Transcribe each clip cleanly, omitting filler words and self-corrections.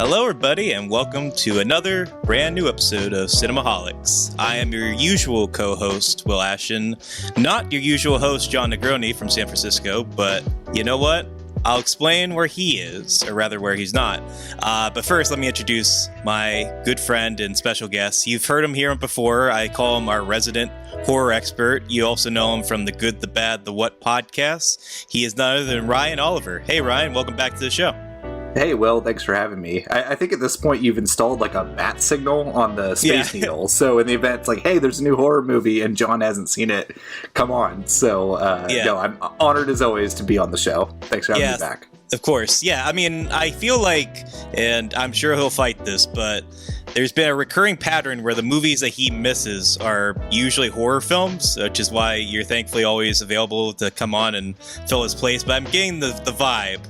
Hello, everybody, and welcome to another brand new episode of Cinemaholics. I am your usual co-host, Will Ashton, not your usual host, John Negroni from San Francisco, but you know what? I'll explain where he is, or rather where he's not. But first, let me introduce my good friend and special guest. You've heard him here before. I call him our resident horror expert. You also know him from the Good, the Bad, the What podcast. He is none other than Ryan Oliver. Hey, Ryan, welcome back to the show. Hey, Will, thanks for having me. I think at this point you've installed like a bat signal on the Space Needle. So in the event it's like, hey, there's a new horror movie and John hasn't seen it, come on. So, no, I'm honored as always to be on the show. Thanks for having me back. Of course. Yeah, I mean, I feel like, and I'm sure he'll fight this, but there's been a recurring pattern where the movies that he misses are usually horror films, which is why you're thankfully always available to come on and fill his place. But I'm getting the vibe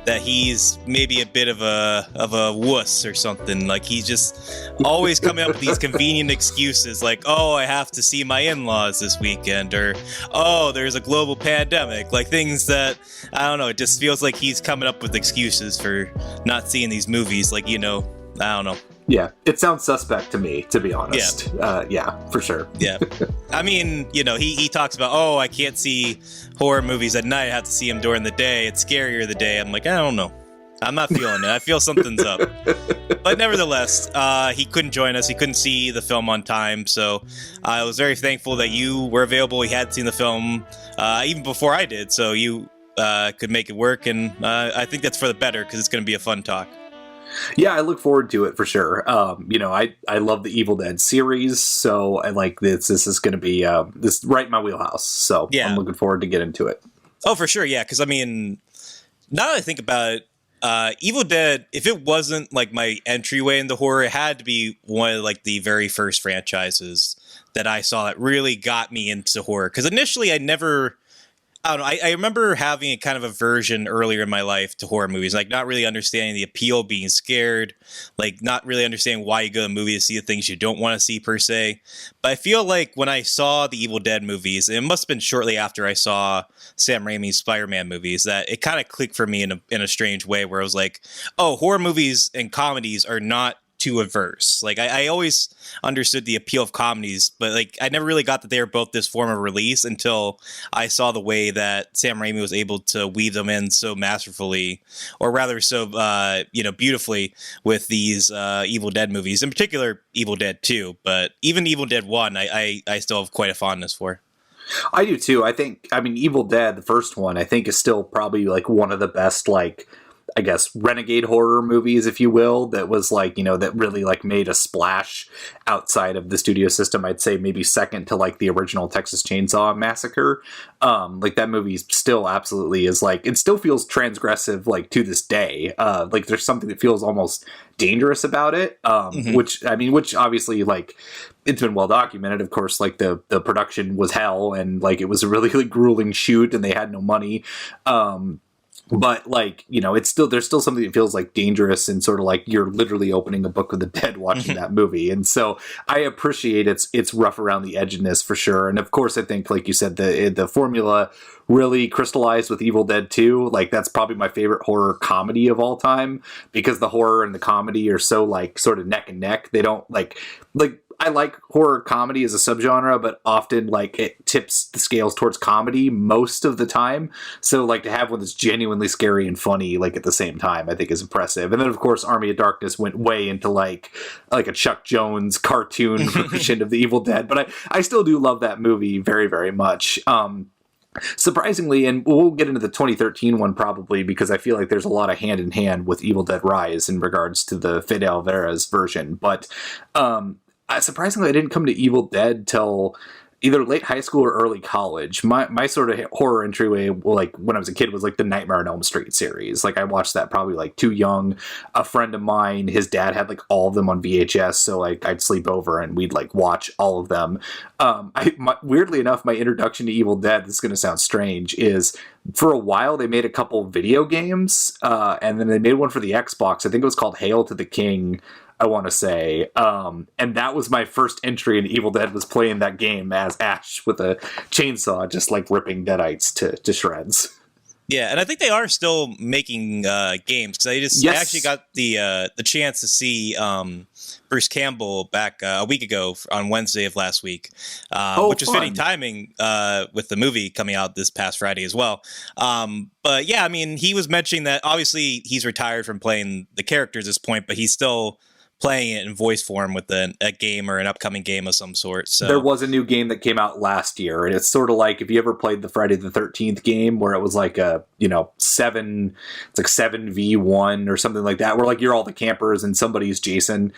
that he's maybe a bit of a wuss or something. Like he's just always coming up with these convenient excuses like, oh, I have to see my in-laws this weekend, or oh, there's a global pandemic. Like things that, I don't know, it just feels like he's coming up with excuses for not seeing these movies. Like, you know, I don't know. Yeah, it sounds suspect to me, to be honest. Yeah, for sure. Yeah. I mean, you know, he talks about, oh, I can't see horror movies at night. I have to see them during the day. It's scarier the day. I'm like, I don't know. I'm not feeling it. I feel something's up. But nevertheless, he couldn't join us. He couldn't see the film on time. So I was very thankful that you were available. He had seen the film even before I did. So you could make it work. And I think that's for the better because it's going to be a fun talk. Yeah, I look forward to it for sure. You know, I love the Evil Dead series, so I like this. This is going to be this right in my wheelhouse. So yeah. I'm looking forward to get into it. Oh, for sure, yeah. Because I mean, now that I think about it, Evil Dead, if it wasn't like my entryway into horror, it had to be one of like the very first franchises that I saw that really got me into horror. Because initially, I don't know. I remember having a kind of aversion earlier in my life to horror movies, like not really understanding the appeal, being scared, like not really understanding why you go to a movie to see the things you don't want to see per se. But I feel like when I saw the Evil Dead movies, it must have been shortly after I saw Sam Raimi's Spider-Man movies, that it kind of clicked for me in a strange way where I was like, oh, horror movies and comedies are not too averse. Like I always understood the appeal of comedies, but like I never really got that they were both this form of release until I saw the way that Sam Raimi was able to weave them in so masterfully, or rather so beautifully with these Evil Dead movies, in particular Evil Dead 2, but even Evil Dead 1 I still have quite a fondness for. I do too. I mean Evil Dead, the first one, I think is still probably like one of the best, like, I guess, renegade horror movies, if you will, that was like, you know, that really like made a splash outside of the studio system. I'd say maybe second to like the original Texas Chainsaw Massacre. Like that movie still absolutely is like, it still feels transgressive like to this day. Like there's something that feels almost dangerous about it. Which obviously like it's been well documented, of course, like the production was hell and like it was a really, really grueling shoot and they had no money. But like, you know, there's still something that feels like dangerous and sort of like you're literally opening a Book of the Dead watching that movie. And so I appreciate its rough around the edginess for sure. And of course, I think, like you said, the formula really crystallized with Evil Dead 2. Like that's probably my favorite horror comedy of all time because the horror and the comedy are so like sort of neck and neck. They don't like I like horror comedy as a subgenre, but often like it tips the scales towards comedy most of the time. So like to have one that's genuinely scary and funny like at the same time, I think is impressive. And then of course Army of Darkness went way into like a Chuck Jones cartoon version of the Evil Dead. But I still do love that movie very, very much. Surprisingly, and we'll get into the 2013 one probably because I feel like there's a lot of hand in hand with Evil Dead Rise in regards to the Fede Alvarez version. But surprisingly, I didn't come to Evil Dead till either late high school or early college. My sort of horror entryway, like when I was a kid, was like the Nightmare on Elm Street series. Like I watched that probably like too young. A friend of mine, his dad had like all of them on VHS, so like I'd sleep over and we'd like watch all of them. Weirdly enough, my introduction to Evil Dead, this is going to sound strange, is for a while they made a couple video games, and then they made one for the Xbox. I think it was called Hail to the King, I want to say. And that was my first entry in Evil Dead, was playing that game as Ash with a chainsaw, just like ripping deadites to shreds. Yeah, and I think they are still making games because I actually got the chance to see Bruce Campbell back a week ago on Wednesday of last week, which was fitting timing with the movie coming out this past Friday as well. But yeah, I mean, he was mentioning that obviously he's retired from playing the characters at this point, but he's still playing it in voice form with a game or an upcoming game of some sort. So there was a new game that came out last year, and it's sort of like if you ever played the Friday the 13th game where it was like a, 7v1 or something like that, where like you're all the campers and somebody's Jason.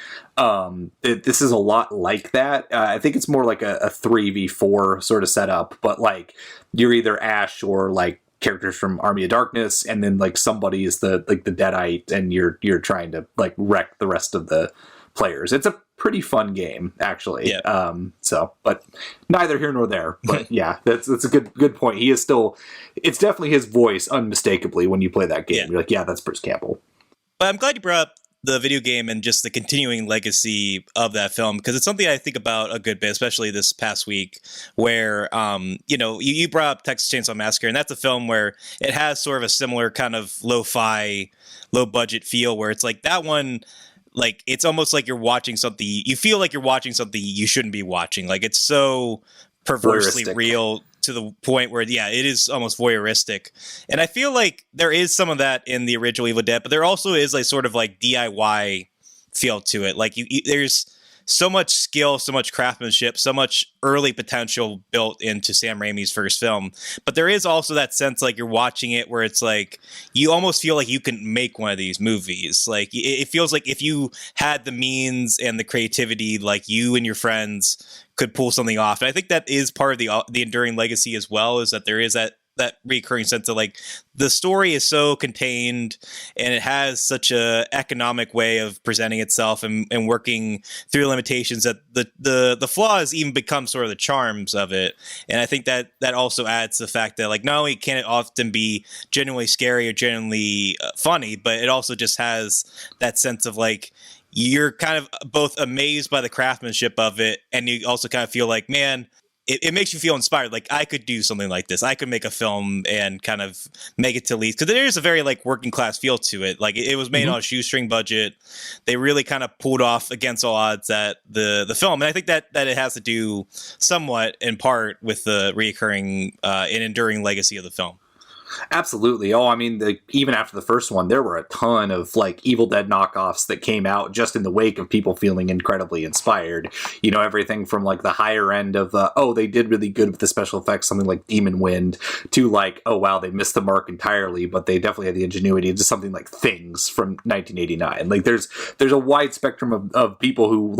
This is a lot like that. I think it's more like a 3v4 sort of setup, but like you're either Ash or like characters from Army of Darkness, and then like somebody is the Deadite, and you're trying to like wreck the rest of the players. It's a pretty fun game, actually. Yeah. But neither here nor there. But yeah, that's a good point. He is still, it's definitely his voice unmistakably when you play that game. Yeah. You're like, yeah, that's Bruce Campbell. But I'm glad you brought up the video game and just the continuing legacy of that film, because it's something I think about a good bit, especially this past week, where you brought up Texas Chainsaw Massacre, and that's a film where it has sort of a similar kind of lo-fi, low budget feel, where it's like that one, like it's almost like you're watching something, you feel like you're watching something you shouldn't be watching. Like it's so perversely real to the point where, yeah, it is almost voyeuristic. And I feel like there is some of that in the original Evil Dead, but there also is like sort of like DIY feel to it. Like there's so much skill, so much craftsmanship, so much early potential built into Sam Raimi's first film. But there is also that sense like you're watching it where it's like you almost feel like you can make one of these movies. Like it feels like if you had the means and the creativity, like you and your friends could pull something off. And I think that is part of the enduring legacy as well, is that there is that recurring sense of like the story is so contained and it has such a economic way of presenting itself and working through limitations that the flaws even become sort of the charms of it. And I think that also adds to the fact that like not only can it often be genuinely scary or genuinely funny, but it also just has that sense of like you're kind of both amazed by the craftsmanship of it, and you also kind of feel like, man, it makes you feel inspired. Like I could do something like this. I could make a film and kind of make it to least, because there is a very like working class feel to it. Like it was made on a shoestring budget. They really kind of pulled off against all odds at the film. And I think that it has to do somewhat in part with the reoccurring and enduring legacy of the film. Absolutely. Oh, I mean, even after the first one, there were a ton of like Evil Dead knockoffs that came out just in the wake of people feeling incredibly inspired. You know, everything from like the higher end of, they did really good with the special effects, something like Demon Wind, to like, oh, wow, they missed the mark entirely, but they definitely had the ingenuity into something like Things from 1989. Like there's a wide spectrum of people who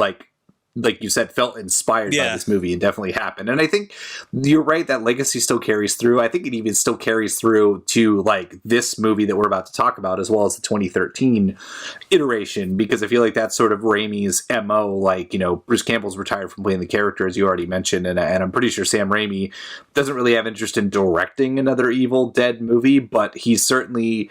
like you said, felt inspired by this movie, and definitely happened. And I think you're right, that legacy still carries through. I think it even still carries through to like this movie that we're about to talk about, as well as the 2013 iteration, because I feel like that's sort of Raimi's MO. Like, Bruce Campbell's retired from playing the character, as you already mentioned, and I'm pretty sure Sam Raimi doesn't really have interest in directing another Evil Dead movie, but he's certainly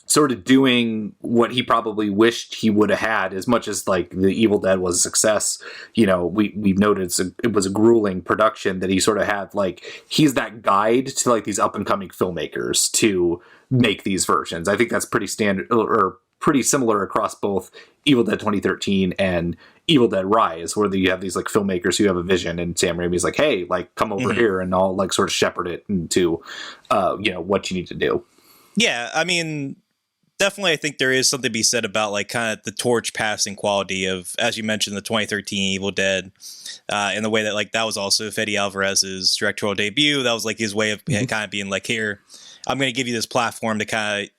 sort of doing what he probably wished he would have had. As much as like the Evil Dead was a success, we've noted it was a grueling production, that he sort of had like, he's that guide to like these up and coming filmmakers to make these versions. I think that's pretty standard or pretty similar across both Evil Dead 2013 and Evil Dead Rise, where you have these like filmmakers who have a vision, and Sam Raimi's like, hey, like come over here and I'll like sort of shepherd it into what you need to do. Yeah, I mean, definitely, I think there is something to be said about like kind of the torch passing quality of, as you mentioned, the 2013 Evil Dead, in the way that like that was also Fede Alvarez's directorial debut. That was like his way of kind of being like, here, I'm going to give you this platform to kind of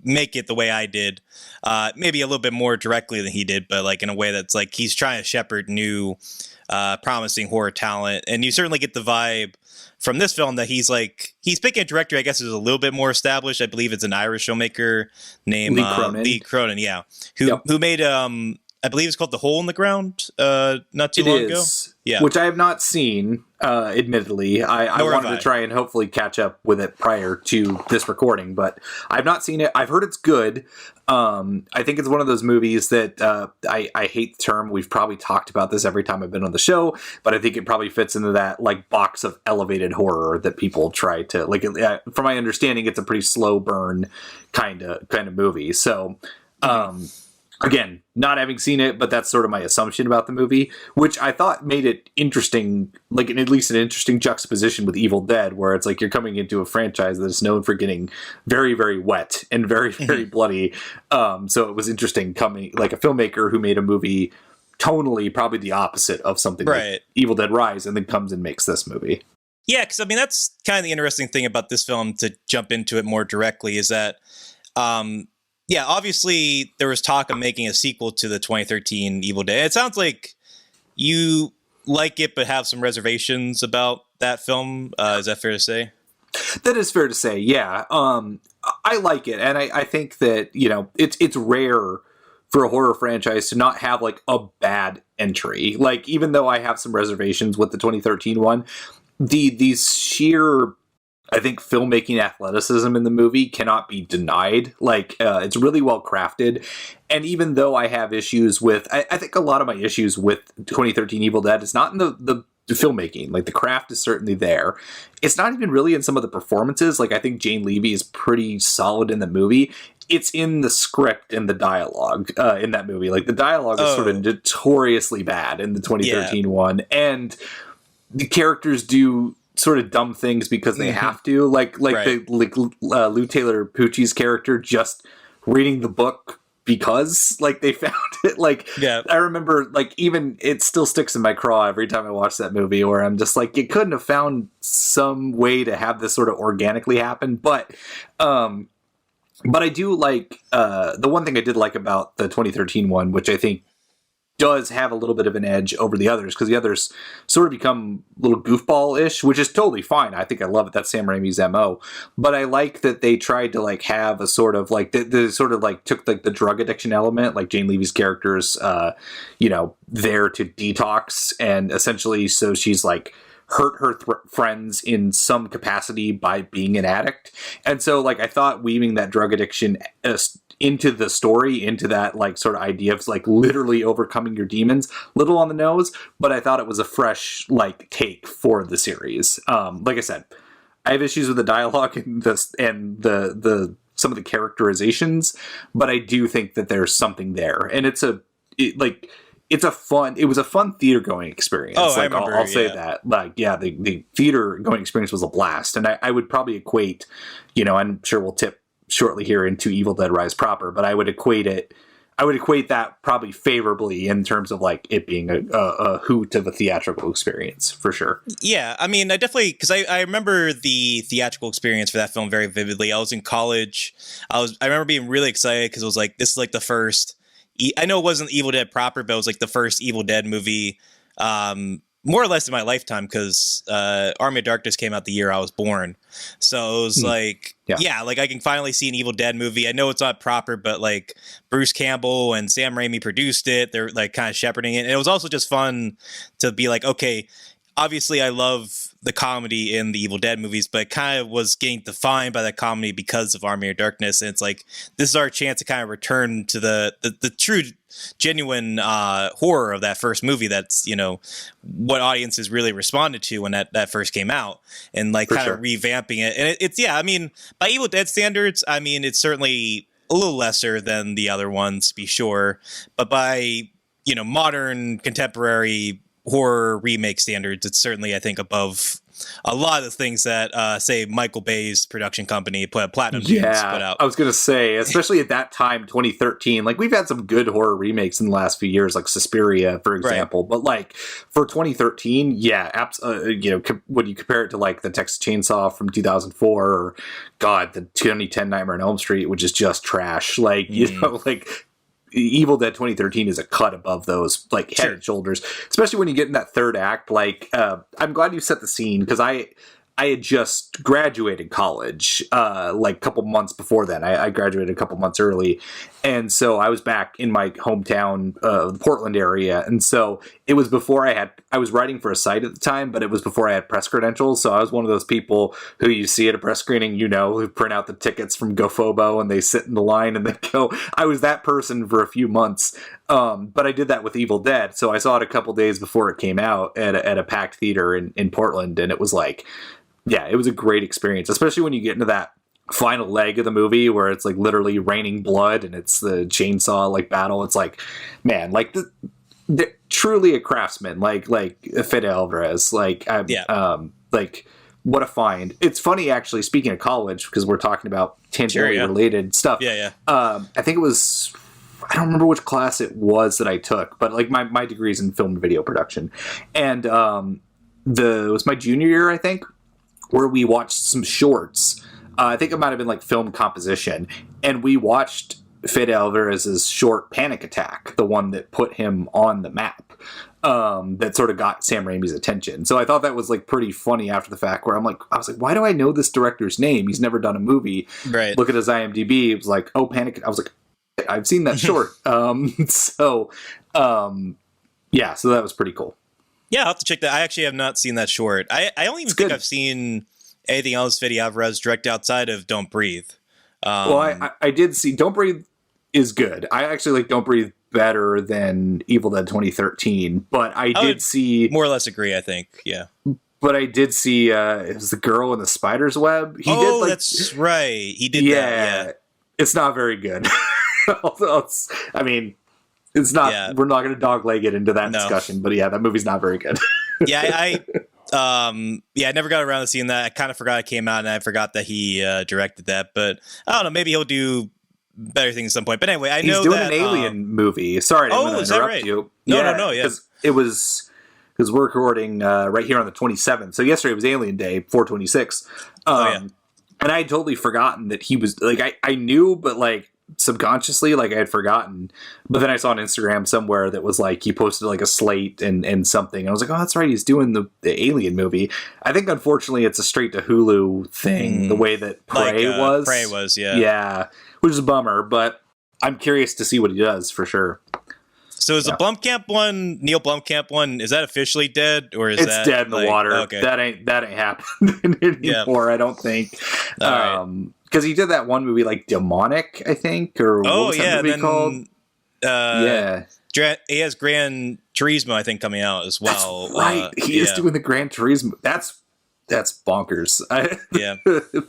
make it the way I did, maybe a little bit more directly than he did, but like in a way that's like he's trying to shepherd new, promising horror talent, and you certainly get the vibe from this film that he's picking a director, I guess, who's a little bit more established. I believe it's an Irish filmmaker named Lee Cronin, who made I I believe it's called The Hole in the Ground. Not too It long ago. is, Yeah. which I have not seen. Admittedly, I Nor have wanted I. to try and hopefully catch up with it prior to this recording, but I've not seen it. I've heard it's good. I think it's one of those movies that I hate the term. We've probably talked about this every time I've been on the show, but I think it probably fits into that like box of elevated horror that people try to like. From my understanding, it's a pretty slow burn kind of movie. So. Again, not having seen it, but that's sort of my assumption about the movie, which I thought made it interesting, like at least an interesting juxtaposition with Evil Dead, where it's like you're coming into a franchise that is known for getting very, very wet and very, very bloody. So it was interesting coming, like a filmmaker who made a movie tonally probably the opposite of something like Evil Dead Rise, and then comes and makes this movie. Yeah, because I mean, that's kind of the interesting thing about this film, to jump into it more directly, is that yeah, obviously there was talk of making a sequel to the 2013 Evil Dead. It sounds like you like it, but have some reservations about that film. Is that fair to say? That is fair to say, yeah. I like it, and I think that, you know, it's rare for a horror franchise to not have like a bad entry. Like, even though I have some reservations with the 2013 one, the sheer, I think, filmmaking athleticism in the movie cannot be denied. Like, it's really well crafted. And even though I have issues with, I think a lot of my issues with 2013 Evil Dead is not in the filmmaking. Like, the craft is certainly there. It's not even really in some of the performances. Like, I think Jane Levy is pretty solid in the movie. It's in the script and the dialogue in that movie. Like, the dialogue is sort of notoriously bad in the 2013 one. And the characters do sort of dumb things because they have to, like Lou Taylor Pucci's character just reading the book because like they found it. Like, I remember, like, even it still sticks in my craw every time I watch that movie, where I'm just like, you couldn't have found some way to have this sort of organically happen. But I do like the one thing I did like about the 2013 one, which I think does have a little bit of an edge over the others, because the others sort of become a little goofball-ish, which is totally fine. I think I love it. That's Sam Raimi's MO. But I like that they tried to like have a sort of like the sort of like took like the drug addiction element, like Jane Levy's character's you know, there to detox, and essentially so she's like hurt her friends in some capacity by being an addict. And so like I thought weaving that drug addiction into the story, into that like sort of idea of like literally overcoming your demons, little on the nose, but I thought it was a fresh like take for the series. Like I said, I have issues with the dialogue and the some of the characterizations, but I do think that there's something there, and it was a fun theater going experience. Oh, like, I remember, I'll say that. Like, yeah, the theater going experience was a blast, and I would probably equate, you know, I'm sure we'll tip shortly here into Evil Dead Rise proper, but I would equate that probably favorably in terms of like it being a hoot of a theatrical experience for sure. Yeah, I mean, I definitely, because I remember the theatrical experience for that film very vividly. I was in college. I remember being really excited because it was like, this is like the first, I know it wasn't Evil Dead proper, but it was like the first Evil Dead movie, more or less in my lifetime, because Army of Darkness came out the year I was born. So it was like, like I can finally see an Evil Dead movie. I know it's not proper, but like Bruce Campbell and Sam Raimi produced it. They're like kind of shepherding it. And it was also just fun to be like, okay, obviously I love the comedy in the Evil Dead movies, but it kind of was getting defined by that comedy because of Army of Darkness. And it's like, this is our chance to kind of return to the true, genuine horror of that first movie. That's, you know, what audiences really responded to when that first came out, and like kind of revamping it. And it's, I mean, by Evil Dead standards, I mean, it's certainly a little lesser than the other ones, to be sure. But by, you know, modern contemporary horror remake standards, it's certainly, I think, above a lot of the things that say Michael Bay's production company Platinum Dunes put out. I was gonna say, especially at that time, 2013, like we've had some good horror remakes in the last few years, like Suspiria, for example, but like for 2013, you know, when you compare it to like the Texas Chainsaw from 2004, or God, the 2010 Nightmare on Elm Street, which is just trash, like you know, like Evil Dead 2013 is a cut above those, like head and shoulders, especially when you get in that third act. Like, I'm glad you set the scene, because I I had just graduated college, like a couple months before then. I graduated a couple months early. And so I was back in my hometown, the Portland area. And so it was before I was writing for a site at the time, but it was before I had press credentials. So I was one of those people who you see at a press screening, who print out the tickets from GoFobo and they sit in the line and they go. I was that person for a few months. But I did that with Evil Dead. So I saw it a couple days before it came out at a packed theater in Portland. And it was like, yeah, it was a great experience, especially when you get into that final leg of the movie where it's like literally raining blood and it's the chainsaw like battle. It's like, man, like the truly a craftsman, like Fede Alvarez, like what a find. It's funny actually, speaking of college, because we're talking about tangentially related stuff. Yeah. I think it was, I don't remember which class it was that I took, but like my degree's in film and video production, and it was my junior year, I think, where we watched some shorts. I think it might have been like film composition, and we watched Fede Alvarez's short Panic Attack, the one that put him on the map, that sort of got Sam Raimi's attention. So I thought that was like pretty funny after the fact, where I was like, why do I know this director's name? He's never done a movie. Right. Look at his IMDb. It was like, oh, Panic. I was like, I've seen that short. So that was pretty cool. Yeah, I'll have to check that. I actually have not seen that short. I don't even think I've seen anything else Fede Alvarez direct outside of Don't Breathe. Well, I did see Don't Breathe is good. I actually like Don't Breathe better than Evil Dead 2013, but I did see... More or less agree, I think, yeah. But I did see it was The Girl in the Spider's Web. That's right. He did that, yeah. It's not very good. I mean... It's not. Yeah. We're not going to dogleg it into that discussion, but yeah, that movie's not very good. I never got around to seeing that. I kind of forgot it came out, and I forgot that he directed that. But I don't know. Maybe he'll do better things at some point. But anyway, I know he's doing an Alien movie. Sorry, I didn't want to interrupt you. No. It was because we're recording right here on the 27th. So yesterday was Alien Day, 4/26. And I had totally forgotten that he was like I knew, but like. Subconsciously, like I had forgotten, but then I saw on Instagram somewhere that was like he posted like a slate and something, and I was like, oh, that's right, he's doing the Alien movie. I think unfortunately it's a straight to Hulu thing, the way that Prey was, yeah, which is a bummer, but I'm curious to see what he does for sure. So is the Blomkamp one, Neil Blomkamp one, is that officially dead, or is it's dead in the water? Okay. That ain't happened anymore. I don't think. Because he did that one movie like Demonic, I think, or what was that movie called? He has Gran Turismo, I think, coming out as well. That's right, he is doing the Gran Turismo. That's bonkers.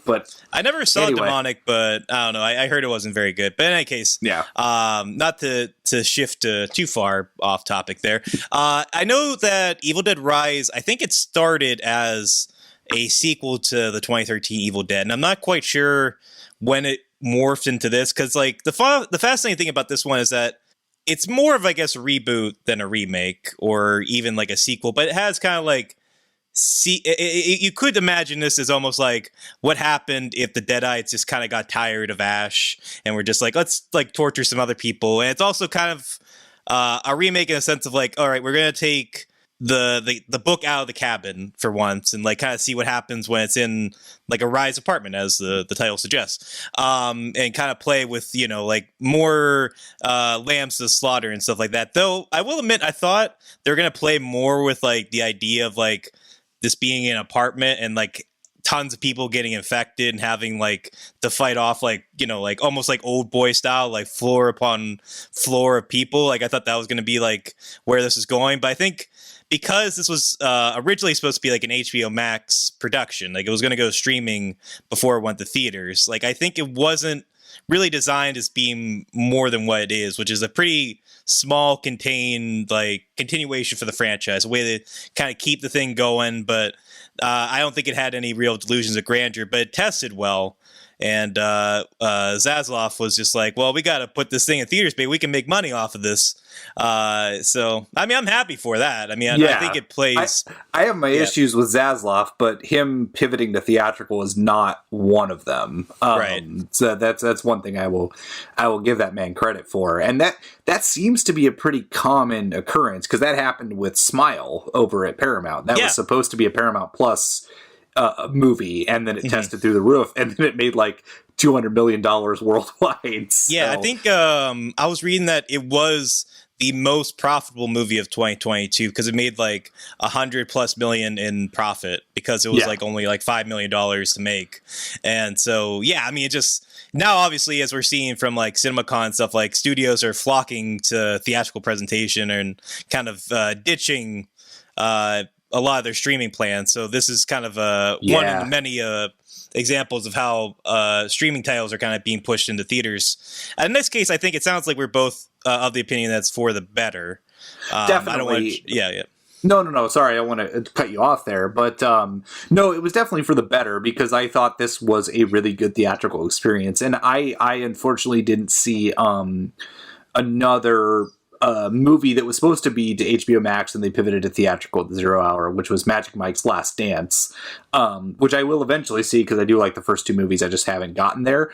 But I never saw Demonic, but I don't know. I heard it wasn't very good. But in any case, not to shift too far off topic there. I know that Evil Dead Rise, I think it started as a sequel to the 2013 Evil Dead, and I'm not quite sure when it morphed into this, because like the fascinating thing about this one is that it's more of, I guess, a reboot than a remake or even like a sequel, but it has kind of like you could imagine this as almost like what happened if the Deadites just kind of got tired of Ash and were just like, let's like torture some other people. And it's also kind of a remake in a sense of like, all right, we're gonna take the book out of the cabin for once and like kind of see what happens when it's in like a Rise apartment, as the title suggests, and kind of play with, like more lambs to slaughter and stuff like that. Though I will admit, I thought they're gonna play more with like the idea of like this being an apartment and like tons of people getting infected and having like to fight off like, like almost like Old Boy style, like floor upon floor of people. Like I thought that was going to be like where this is going. But I think because this was originally supposed to be like an HBO Max production, like it was going to go streaming before it went to theaters. Like I think it wasn't really designed as being more than what it is, which is a pretty small, contained like continuation for the franchise, a way to kind of keep the thing going. But I don't think it had any real delusions of grandeur, but it tested well. And Zaslav was just like, well, we got to put this thing in theaters, baby. We can make money off of this. So, I mean, I'm happy for that. I mean, I think it plays. I have my issues with Zaslav, but him pivoting to theatrical is not one of them. Right. So that's one thing I will give that man credit for. And that seems to be a pretty common occurrence, because that happened with Smile over at Paramount. That was supposed to be a Paramount Plus movie, and then it tested through the roof, and then it made like $200 million worldwide. So. Yeah, I think I was reading that it was the most profitable movie of 2022 because it made like $100+ million in profit because it was like only like $5 million to make. And so, yeah, I mean, it just now, obviously, as we're seeing from like CinemaCon and stuff, like studios are flocking to theatrical presentation and kind of ditching a lot of their streaming plans. So this is kind of one of the many examples of how streaming titles are kind of being pushed into theaters. And in this case, I think it sounds like we're both of the opinion that's for the better. Definitely. I don't want yeah. No. Sorry, I want to cut you off there. But no, it was definitely for the better because I thought this was a really good theatrical experience. And I unfortunately didn't see another movie that was supposed to be to HBO Max and they pivoted to theatrical at the 0 hour, which was Magic Mike's Last Dance, which I will eventually see because I do like the first two movies. I just haven't gotten there.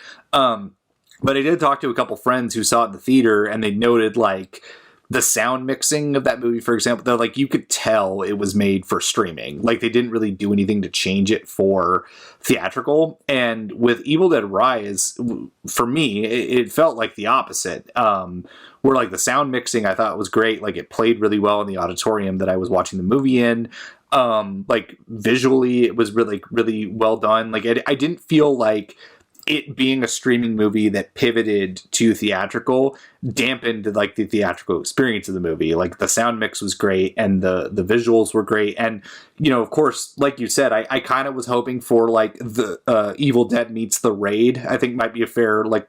But I did talk to a couple friends who saw it in the theater and they noted like the sound mixing of that movie, for example, they're like, you could tell it was made for streaming. Like they didn't really do anything to change it for theatrical. And with Evil Dead Rise, for me, it felt like the opposite. Where like the sound mixing I thought was great. Like it played really well in the auditorium that I was watching the movie in. Like visually it was really, really well done. Like I didn't feel like it being a streaming movie that pivoted to theatrical dampened like the theatrical experience of the movie. Like the sound mix was great and the visuals were great. And, you know, of course, like you said, I kind of was hoping for like the Evil Dead meets The Raid, I think might be a fair like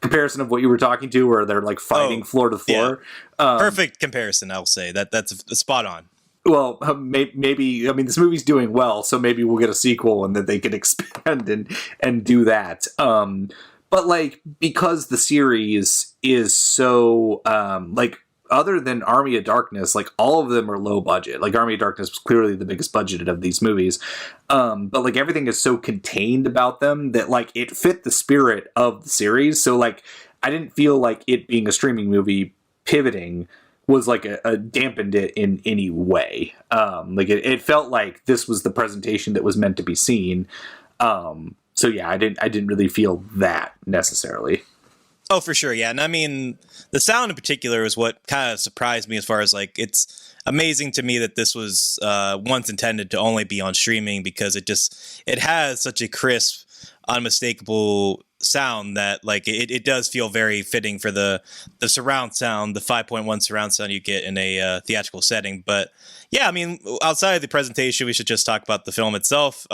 comparison of what you were talking to where they're like fighting floor to floor. Yeah. Perfect comparison. I'll say that's spot on. Well, maybe, I mean, this movie's doing well, so maybe we'll get a sequel and that they can expand and do that. But like, because the series is so, like, other than Army of Darkness, like all of them are low budget. Like Army of Darkness was clearly the biggest budgeted of these movies. But like everything is so contained about them that like it fit the spirit of the series. So like, I didn't feel like it being a streaming movie pivoting was like a dampened it in any way. Like it felt like this was the presentation that was meant to be seen. So yeah, I didn't really feel that necessarily. Oh, for sure. Yeah. And I mean, the sound in particular is what kind of surprised me as far as like, it's amazing to me that this was once intended to only be on streaming because it has such a crisp, unmistakable sound that like it does feel very fitting for the surround sound, the 5.1 surround sound you get in a theatrical setting. But yeah, I mean, outside of the presentation, we should just talk about the film itself.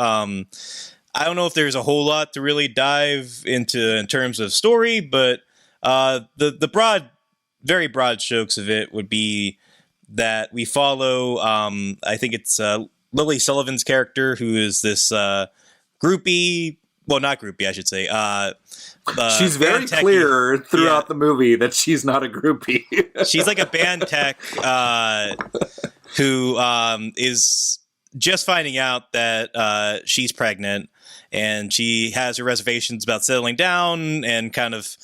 I don't know if there's a whole lot to really dive into in terms of story, but the very broad strokes of it would be that we follow, I think it's Lily Sullivan's character, who is this groupie. Well, not groupie, I should say. She's very clear throughout the movie that she's not a groupie. She's like a band tech who is just finding out that she's pregnant, and she has her reservations about settling down and kind of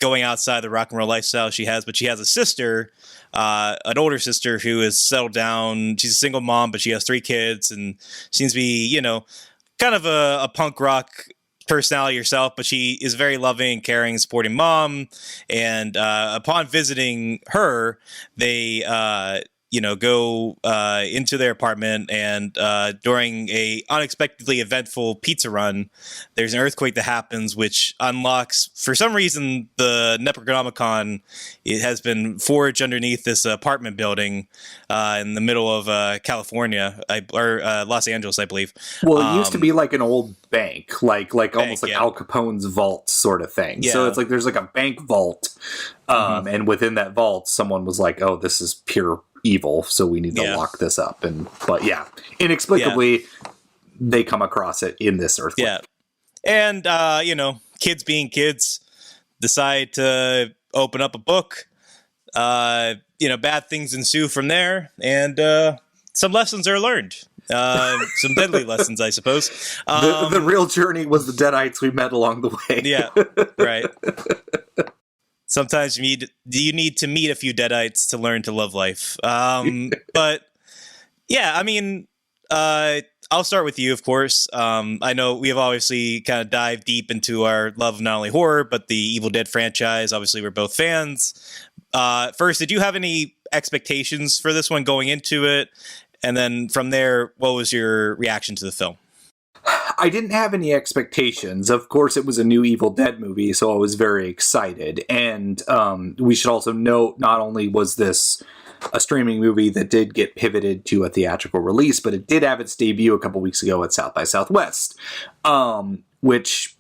going outside the rock and roll lifestyle she has. But she has a sister, an older sister, who is settled down. She's a single mom, but she has 3 kids and seems to be, you know, kind of a punk rock personality herself, but she is very loving, caring, supporting mom. And upon visiting her, they go into their apartment, and during a unexpectedly eventful pizza run, there's an earthquake that happens, which unlocks, for some reason, the Necronomicon. It has been forged underneath this apartment building in the middle of California, or Los Angeles, I believe. Well, it used to be like an old bank, like almost like Al Capone's vault sort of thing. Yeah. So it's like there's like a bank vault, and within that vault, someone was like, "Oh, this is pure evil, so we need to lock this up." But inexplicably, they come across it in this earthquake. Yeah, and kids being kids, decide to open up a book. Bad things ensue from there, and some lessons are learned. Some deadly lessons, I suppose. The real journey was the Deadites we met along the way. Yeah, right. Sometimes you need to meet a few Deadites to learn to love life. But yeah, I mean, I'll start with you, of course. I know we have obviously kind of dived deep into our love of not only horror, but the Evil Dead franchise. Obviously, we're both fans. First, did you have any expectations for this one going into it? And then from there, what was your reaction to the film? I didn't have any expectations. Of course, it was a new Evil Dead movie, so I was very excited. And we should also note, not only was this a streaming movie that did get pivoted to a theatrical release, but it did have its debut a couple weeks ago at South by Southwest, which,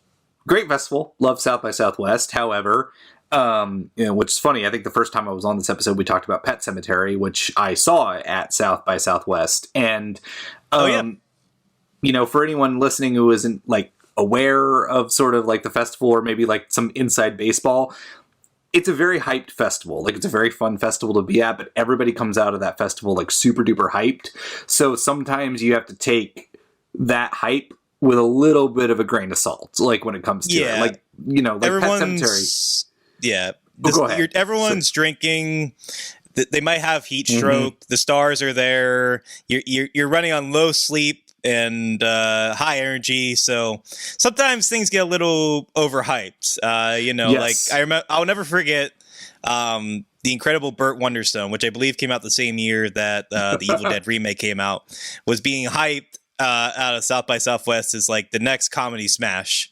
great festival, love South by Southwest. However, which is funny, I think the first time I was on this episode, we talked about Pet Sematary, which I saw at South by Southwest. And, for anyone listening who isn't like aware of sort of like the festival or maybe like some inside baseball, it's a very hyped festival. Like, it's a very fun festival to be at, but everybody comes out of that festival like super duper hyped. So sometimes you have to take that hype with a little bit of a grain of salt, like when it comes to it. Like, like everyone's, Pet Sematary. Go ahead. Everyone's drinking. They might have heat stroke. The stars are there. You're running on low sleep and high energy, so sometimes things get a little overhyped. Yes. Like I'll never forget the incredible Burt Wonderstone, which I believe came out the same year that the Evil Dead remake came out, was being hyped out of South by Southwest as like the next comedy smash.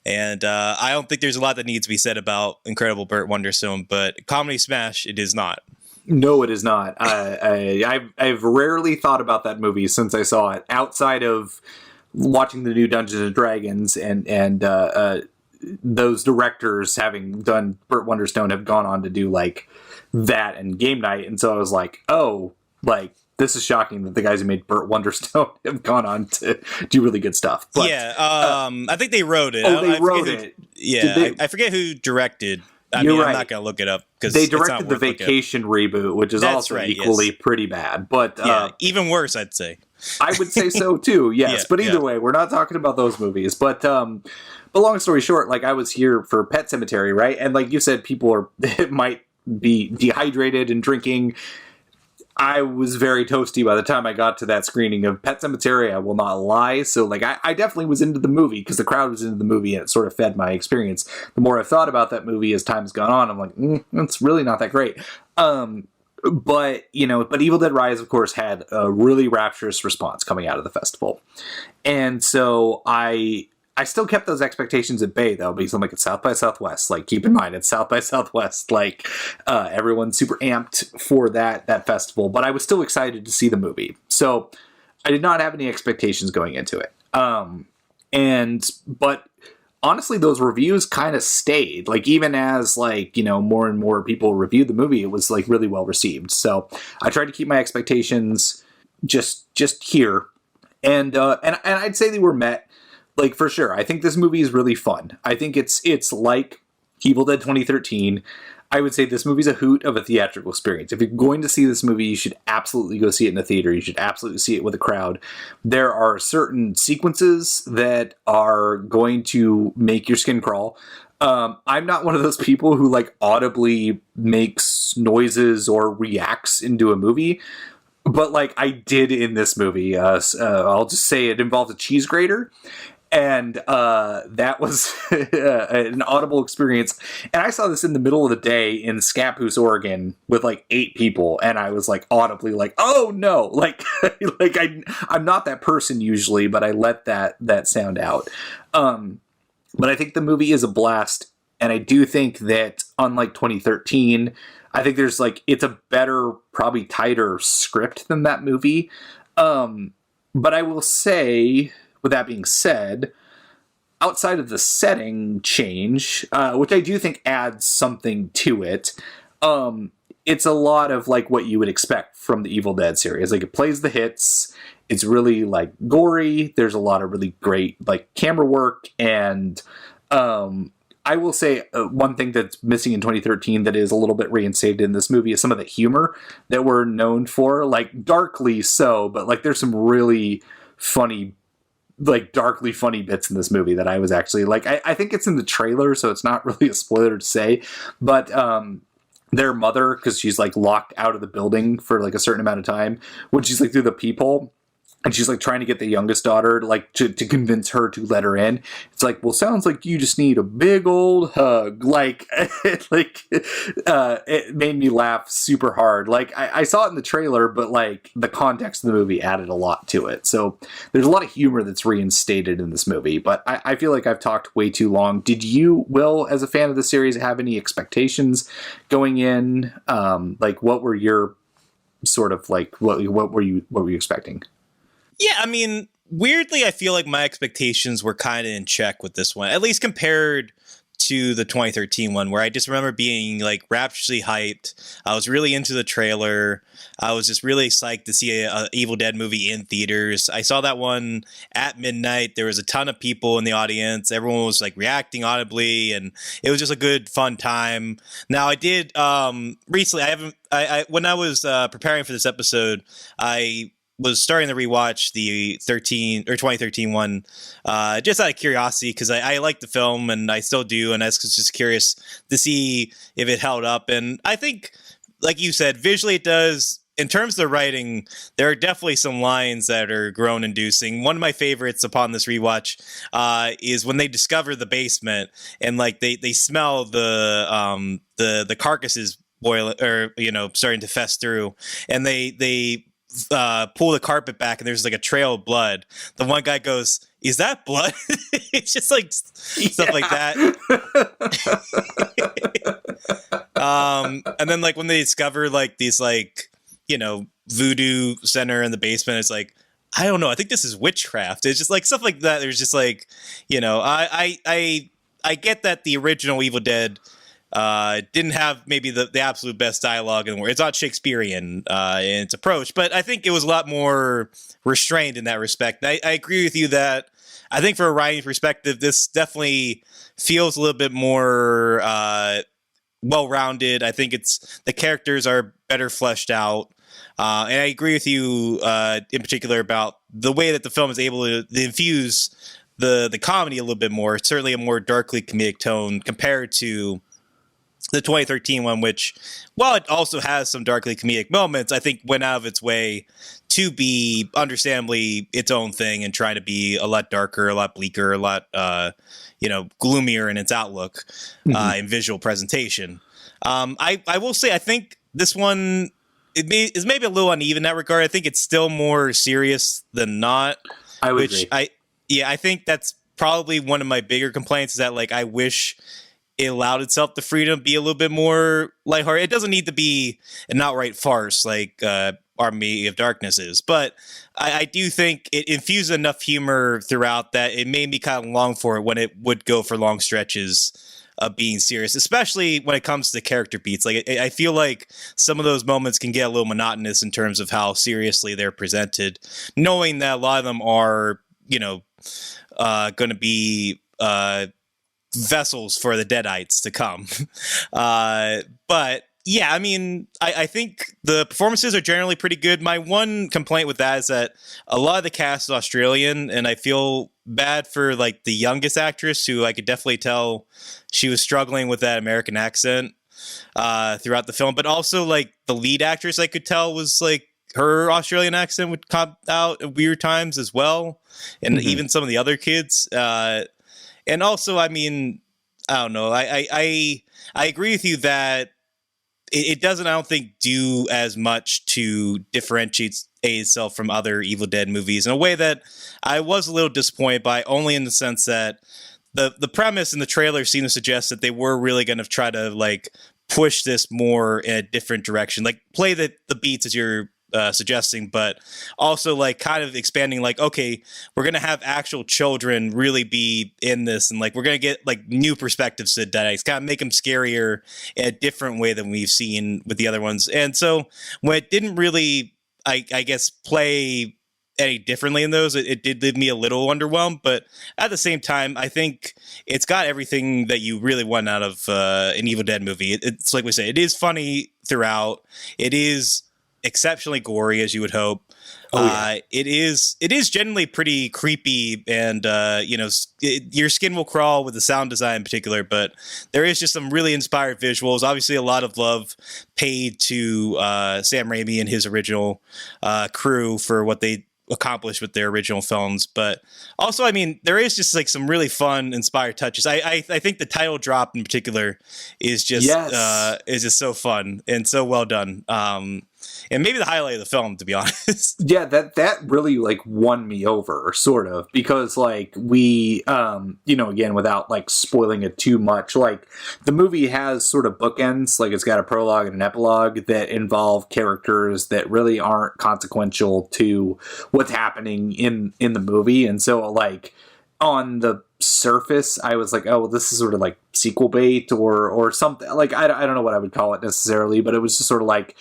And I don't think there's a lot that needs to be said about incredible Burt Wonderstone, but comedy smash it is not. No, it is not. I've rarely thought about that movie since I saw it, outside of watching the new Dungeons and Dragons, and those directors, having done Burt Wonderstone, have gone on to do like that and Game Night, and so I was like, oh, like, this is shocking that the guys who made Burt Wonderstone have gone on to do really good stuff. But, I think they wrote it. Oh, they wrote it. I forget who directed. I'm not going to look it up because they directed the Vacation reboot, which is also equally pretty bad. But even worse, I'd say. I would say so too. Yes, but either way, we're not talking about those movies. But long story short, like, I was here for Pet Sematary, right? And like you said, people might be dehydrated and drinking. I was very toasty by the time I got to that screening of Pet Sematary, I will not lie. So, like, I definitely was into the movie because the crowd was into the movie, and it sort of fed my experience. The more I've thought about that movie as time's gone on, I'm like, it's really not that great. But Evil Dead Rise, of course, had a really rapturous response coming out of the festival. And so I still kept those expectations at bay, though, because I'm like, it's South by Southwest. Like, keep in mind, it's South by Southwest. Like, everyone's super amped for that festival. But I was still excited to see the movie. So I did not have any expectations going into it. But honestly, those reviews kind of stayed. Like, even as, like, more and more people reviewed the movie, it was, like, really well received. So I tried to keep my expectations just here. And I'd say they were met. Like, for sure. I think this movie is really fun. I think it's like Evil Dead 2013. I would say this movie's a hoot of a theatrical experience. If you're going to see this movie, you should absolutely go see it in a theater. You should absolutely see it with a crowd. There are certain sequences that are going to make your skin crawl. I'm not one of those people who, like, audibly makes noises or reacts into a movie. But, like, I did in this movie. I'll just say it involved a cheese grater. And that was an audible experience. And I saw this in the middle of the day in Scappoose, Oregon, with like 8 people, and I was like audibly like, "Oh no!" Like, I'm not that person usually, but I let that sound out. But I think the movie is a blast, and I do think that unlike 2013, I think there's like it's a better, probably tighter script than that movie. But I will say, with that being said, outside of the setting change, which I do think adds something to it, it's a lot of like what you would expect from the Evil Dead series. Like, it plays the hits. It's really like gory. There's a lot of really great like camera work, and I will say one thing that's missing in 2013 that is a little bit reinstated in this movie is some of the humor that we're known for, like darkly so, but like there's some really funny, like darkly funny bits in this movie that I was actually like, I think it's in the trailer, so it's not really a spoiler to say, but their mother, because she's like locked out of the building for like a certain amount of time, when she's like through the peephole, and she's like trying to get the youngest daughter like to convince her to let her in. It's like, well, sounds like you just need a big old hug. Like, it made me laugh super hard. Like, I saw it in the trailer, but like the context of the movie added a lot to it. So there's a lot of humor that's reinstated in this movie. But I feel like I've talked way too long. Did you, Will, as a fan of the series, have any expectations going in? Like, what were your sort of like what were you expecting? Yeah, I mean, weirdly, I feel like my expectations were kind of in check with this one, at least compared to the 2013 one, where I just remember being like rapturously hyped. I was really into the trailer. I was just really psyched to see a Evil Dead movie in theaters. I saw that one at midnight. There was a ton of people in the audience. Everyone was like reacting audibly, and it was just a good, fun time. Now, I did recently. I when I was preparing for this episode, I was starting to rewatch the 2013 one, just out of curiosity, because I like the film and I still do, and I was just curious to see if it held up. And I think, like you said, visually it does. In terms of the writing, there are definitely some lines that are groan-inducing. One of my favorites upon this rewatch is when they discover the basement and like they smell the carcasses boiling, or starting to fest through, and they pull the carpet back and there's like a trail of blood. The one guy goes, "Is that blood?" It's just like stuff like that. And then like when they discover like these like voodoo center in the basement, it's like, I don't know, I think this is witchcraft. It's just like stuff like that. There's just like I get that the original Evil Dead didn't have maybe the absolute best dialogue in the world. It's not Shakespearean in its approach, but I think it was a lot more restrained in that respect. I agree with you that I think for a writing perspective, this definitely feels a little bit more well-rounded. I think the characters are better fleshed out. And I agree with you in particular about the way that the film is able to infuse the comedy a little bit more. It's certainly a more darkly comedic tone compared to the 2013 one, which, while it also has some darkly comedic moments, I think went out of its way to be understandably its own thing and trying to be a lot darker, a lot bleaker, a lot gloomier in its outlook in visual presentation. I will say I think this one is maybe a little uneven in that regard. I think it's still more serious than not. I would agree. I think that's probably one of my bigger complaints, is that like I wish it allowed itself the freedom to be a little bit more lighthearted. It doesn't need to be an outright farce like Army of Darkness is, but I do think it infused enough humor throughout that it made me kind of long for it when it would go for long stretches of being serious, especially when it comes to character beats. Like I feel like some of those moments can get a little monotonous in terms of how seriously they're presented, knowing that a lot of them are, going to be vessels for the Deadites to come. But yeah, I mean, I think the performances are generally pretty good. My one complaint with that is that a lot of the cast is Australian, and I feel bad for like the youngest actress, who I could definitely tell she was struggling with that American accent throughout the film. But also like the lead actress, I could tell was like her Australian accent would come out at weird times as well. And even some of the other kids. And also, I mean, I don't know. I agree with you that it doesn't, I don't think, do as much to differentiate itself from other Evil Dead movies in a way that I was a little disappointed by, only in the sense that the premise in the trailer seemed to suggest that they were really going to try to like push this more in a different direction, like play the beats as you're suggesting, but also like kind of expanding, like, okay, we're gonna have actual children really be in this, and like we're gonna get like new perspectives to Deadites, kind of make them scarier in a different way than we've seen with the other ones. And so when it didn't really, I guess, play any differently in those, it did leave me a little underwhelmed. But at the same time, I think it's got everything that you really want out of an Evil Dead movie. It's like we say, it is funny throughout. It is exceptionally gory, as you would hope. It is generally pretty creepy, and your skin will crawl with the sound design in particular. But there is just some really inspired visuals. Obviously, a lot of love paid to Sam Raimi and his original crew for what they accomplished with their original films. But also, I mean, there is just like some really fun, inspired touches. I think the title drop in particular is just so fun and so well done. And maybe the highlight of the film, to be honest. Yeah, that really like won me over, sort of, because like we, again, without like spoiling it too much, like the movie has sort of bookends. Like it's got a prologue and an epilogue that involve characters that really aren't consequential to what's happening in the movie, and so like on the surface, I was like, oh, well, this is sort of like sequel bait or something. Like I don't know what I would call it necessarily, but it was just sort of like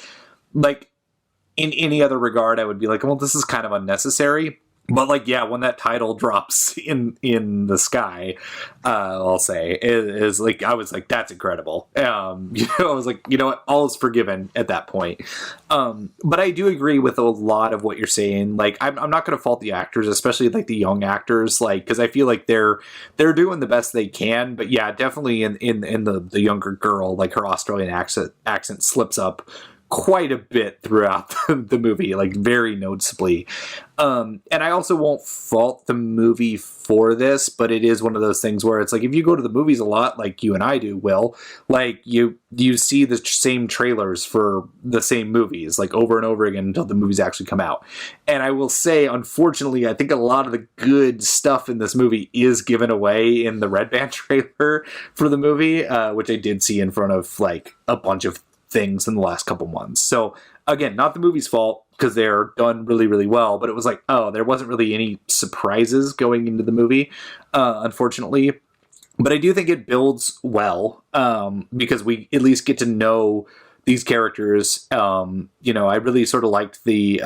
in any other regard, I would be like, well, this is kind of unnecessary. But like, yeah, when that title drops in the sky, I'll say is like, I was like, that's incredible. I was like, you know what, all is forgiven at that point. But I do agree with a lot of what you're saying. Like, I'm not going to fault the actors, especially like the young actors, like because I feel like they're doing the best they can. But yeah, definitely in the younger girl, like her Australian accent slips up quite a bit throughout the movie, like very noticeably. And I also won't fault the movie for this, but it is one of those things where it's like, if you go to the movies a lot, like you and I do, Will, like you see the same trailers for the same movies, like over and over again until the movies actually come out. And I will say, unfortunately, I think a lot of the good stuff in this movie is given away in the Red Band trailer for the movie, which I did see in front of like a bunch of things in the last couple months. So again, not the movie's fault because they're done really, really well, but it was like, oh, there wasn't really any surprises going into the movie, unfortunately. But I do think it builds well because we at least get to know these characters. I really sort of liked the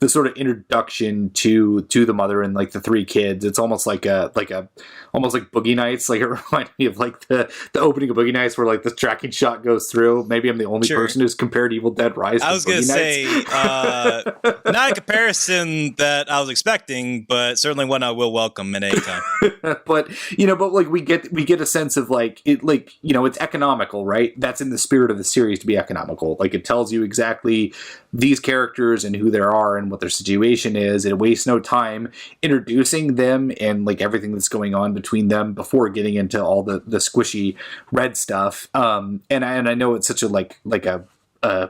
sort of introduction to the mother and like the three kids. It's almost like almost like Boogie Nights. Like it reminded me of like the opening of Boogie Nights where like the tracking shot goes through. Maybe I'm the only person who's compared Evil Dead Rise. I was going to say not a comparison that I was expecting, but certainly one I will welcome at any time. but like we get a sense of like it, like it's economical, right? That's in the spirit of the series to be economical. Like it tells you exactly these characters and who they are and what their situation is. It wastes no time introducing them and like everything that's going on between them before getting into all the squishy red stuff. And I know it's such a like a I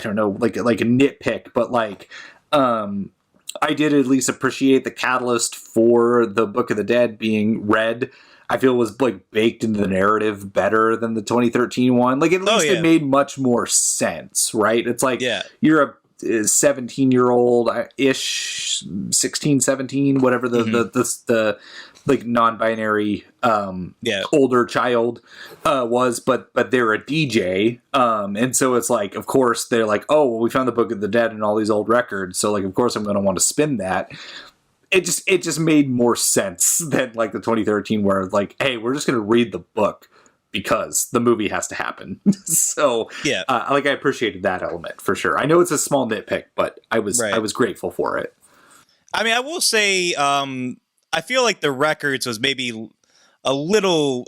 don't know, like a nitpick, but like I did at least appreciate the catalyst for the Book of the Dead being red. I feel was like baked into the narrative better than the 2013 one. Like at least it made much more sense, right? It's like you're a 17-year-old ish, 16, 17, whatever the like non-binary older child was, but they're a DJ, and so it's like, of course they're like, oh well, we found the Book of the Dead and all these old records, so like of course I'm going to want to spin that. It just made more sense than like the 2013 where like, hey, we're just going to read the book because the movie has to happen. So I appreciated that element for sure. I know it's a small nitpick, but I was grateful for it. I mean, I will say, I feel like the records was maybe a little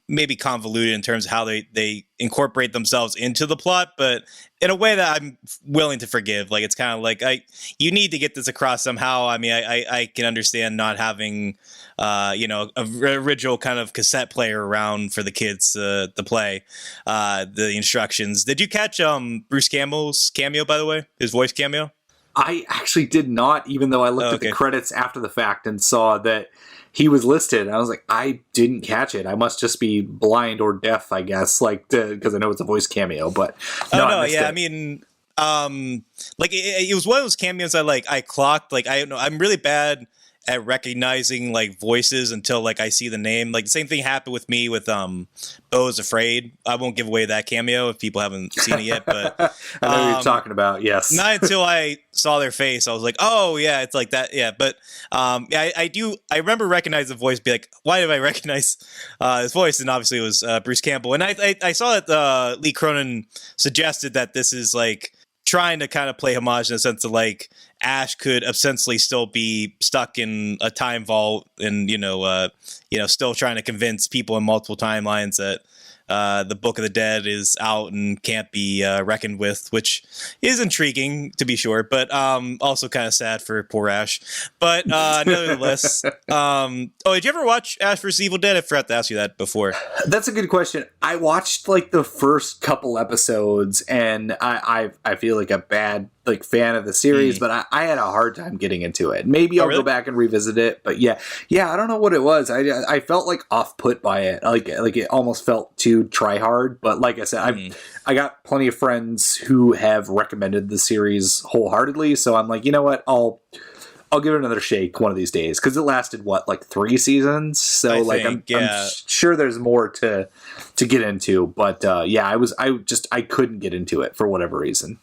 maybe convoluted in terms of how they incorporate themselves into the plot, but in a way that I'm willing to forgive. Like it's kind of like you need to get this across somehow. I mean, I can understand not having a original kind of cassette player around for the kids to play the instructions. Did you catch Bruce Campbell's cameo, by the way, his voice cameo? I actually did not, even though I looked at the credits after the fact and saw that he was listed. I was like, I didn't catch it. I must just be blind or deaf, I guess, like because I know it's a voice cameo. But I mean, like it was one of those cameos I clocked. Like I don't know, I'm really bad at recognizing like voices until like I see the name. Like the same thing happened with me with Beau is Afraid. I won't give away that cameo if people haven't seen it yet, but I know what you're talking about. Yes. Not until I saw their face, I was like, oh yeah, it's like that. Yeah. But I remember recognizing the voice, be like, why did I recognize his voice? And obviously it was Bruce Campbell. And I saw that Lee Cronin suggested that this is like trying to kind of play homage in the sense of like Ash could ostensibly still be stuck in a time vault and, still trying to convince people in multiple timelines that the Book of the Dead is out and can't be reckoned with, which is intriguing to be sure, but also kind of sad for poor Ash. But nevertheless, did you ever watch Ash vs. Evil Dead? I forgot to ask you that before. That's a good question. I watched like the first couple episodes, and I feel like a bad like fan of the series, but I had a hard time getting into it. Maybe I'll really? go back and revisit it, but yeah, I don't know what it was. I felt like off put by it. Like it almost felt too try hard. But like I said, I got plenty of friends who have recommended the series wholeheartedly, so I'm like, you know what, I'll give it another shake one of these days, because it lasted like 3 seasons, so I'm sure there's more to get into. But I couldn't get into it for whatever reason.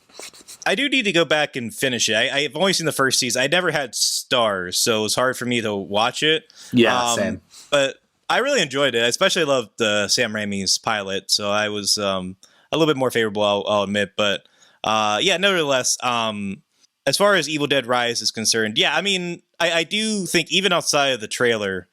I do need to go back and finish it. I've only seen the first season. I never had Stars, so it was hard for me to watch it. Yeah, same. But I really enjoyed it. I especially loved Sam Raimi's pilot, so I was a little bit more favorable, I'll admit. But nevertheless, as far as Evil Dead Rise is concerned, I mean, I do think even outside of the trailer,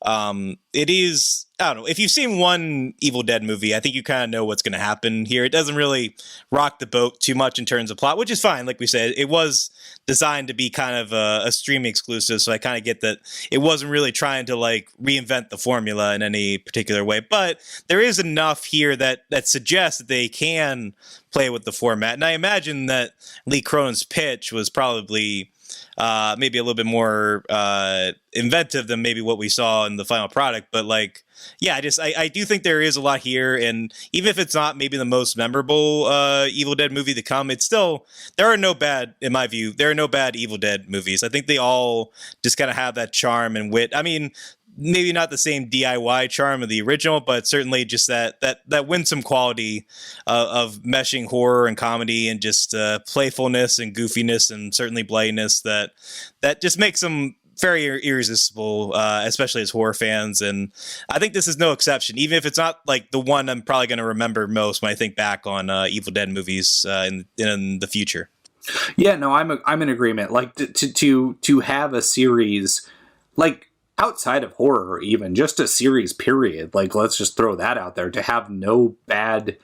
it is, I don't know, if you've seen one Evil Dead movie, I think you kind of know what's going to happen here. It doesn't really rock the boat too much in terms of plot, which is fine. Like we said, it was designed to be kind of a streaming exclusive, so I kind of get that it wasn't really trying to like reinvent the formula in any particular way. But there is enough here that suggests that they can play with the format. And I imagine that Lee Cronin's pitch was probably maybe a little bit more inventive than maybe what we saw in the final product. But like, I do think there is a lot here. And even if it's not maybe the most memorable Evil Dead movie to come, it's still, in my view, there are no bad Evil Dead movies. I think they all just kind of have that charm and wit. I mean, maybe not the same DIY charm of the original, but certainly just that winsome quality of meshing horror and comedy and just playfulness and goofiness and certainly bloodiness that just makes them very irresistible, especially as horror fans. And I think this is no exception, even if it's not like the one I'm probably going to remember most when I think back on Evil Dead movies in the future. Yeah, no, I'm in agreement. Like to have a series like, outside of horror, even just a series period, like let's just throw that out there, to have no bad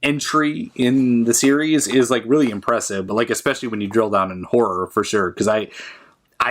entry in the series is like really impressive. But like, especially when you drill down in horror, for sure, because I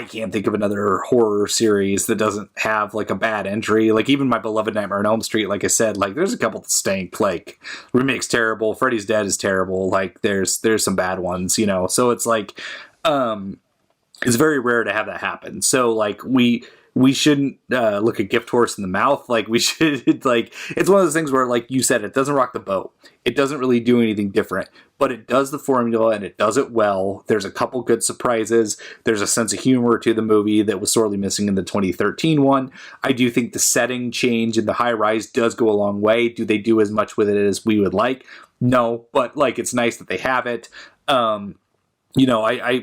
can't think of another horror series that doesn't have like a bad entry. Like even my beloved Nightmare on Elm Street, like I said, like there's a couple that stink. Like Remake's terrible, Freddy's Dead is terrible. Like there's some bad ones, you know. So it's like it's very rare to have that happen. So like we shouldn't look a gift horse in the mouth. Like we should, like, it's one of those things where, like you said, it doesn't rock the boat. It doesn't really do anything different, but it does the formula and it does it well. There's a couple good surprises. There's a sense of humor to the movie that was sorely missing in the 2013 one. I do think the setting change in the high rise does go a long way. Do they do as much with it as we would like? No, but like, it's nice that they have it. I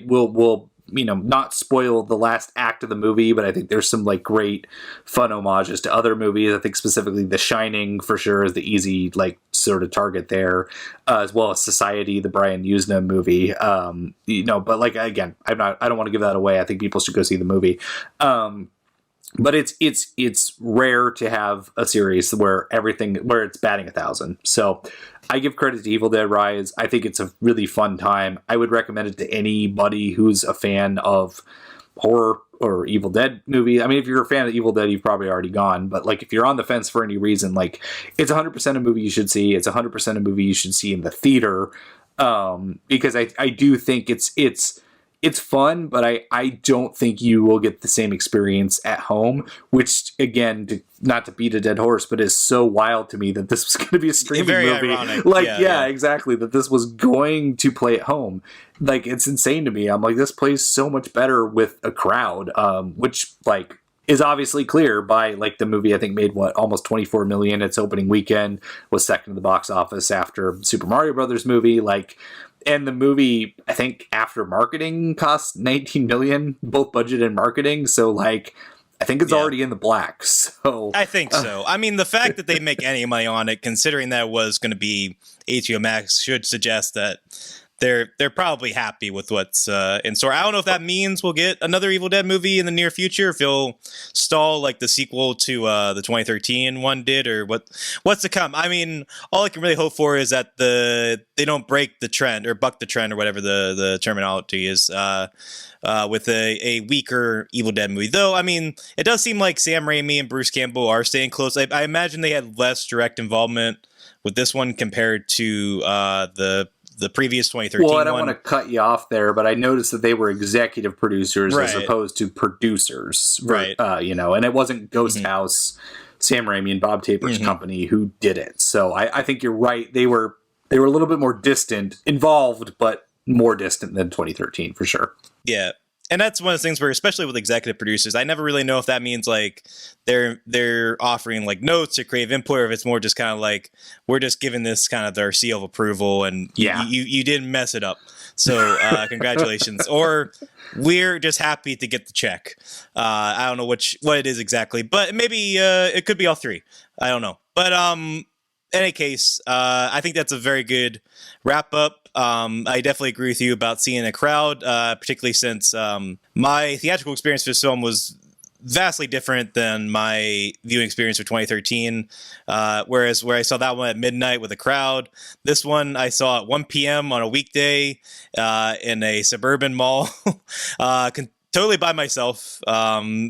will not spoil the last act of the movie, but I think there's some like great fun homages to other movies. I think specifically The Shining for sure is the easy like sort of target there, as well as Society, the Brian Usna movie. But like, again, I don't want to give that away. I think people should go see the movie. But it's rare to have a series where it's batting 1,000. So I give credit to Evil Dead Rise. I think it's a really fun time. I would recommend it to anybody who's a fan of horror or Evil Dead movie. I mean, if you're a fan of Evil Dead, you've probably already gone. But like, if you're on the fence for any reason, like, it's 100% a movie you should see. It's 100% a movie you should see in the theater. Because I do think it's fun, but I don't think you will get the same experience at home, which, again, not to beat a dead horse, but is so wild to me that this was going to be a streaming movie. Ironic. Like, yeah, exactly. That this was going to play at home. Like, it's insane to me. I'm like, this plays so much better with a crowd, which, like, is obviously clear by, like, the movie, I think, made, almost 24 million its opening weekend, was second in the box office after Super Mario Brothers movie, like... And the movie, I think, after marketing cost 19 million, both budget and marketing. So, like, I think it's already in the black. So I think so. I mean, the fact that they make any money on it, considering that it was going to be HBO Max, should suggest that they're probably happy with what's in store. I don't know if that means we'll get another Evil Dead movie in the near future, if he'll stall like the sequel to the 2013 one did, or what's to come. I mean, all I can really hope for is that they don't break the trend or buck the trend or whatever the terminology is with a weaker Evil Dead movie. Though, I mean, it does seem like Sam Raimi and Bruce Campbell are staying close. I imagine they had less direct involvement with this one compared to the previous 2013 Well, I don't one. want to cut you off there, but I noticed that they were executive producers as Right. opposed to producers. Right. And it wasn't Ghost House, Sam Raimi and Bob Taper's company who did it. So I think you're right. They were a little bit more distant, involved, but more distant than 2013 for sure. Yeah. And that's one of the things where, especially with executive producers, I never really know if that means like they're offering like notes or creative input, or if it's more just kind of like, we're just giving this kind of their seal of approval, and you didn't mess it up. So congratulations. Or we're just happy to get the check. I don't know what it is exactly, but maybe it could be all three. I don't know. But in any case, I think that's a very good wrap up. I definitely agree with you about seeing a crowd, particularly since my theatrical experience for this film was vastly different than my viewing experience for 2013. Whereas where I saw that one at midnight with a crowd, this one I saw at 1 p.m. on a weekday in a suburban mall. Totally by myself,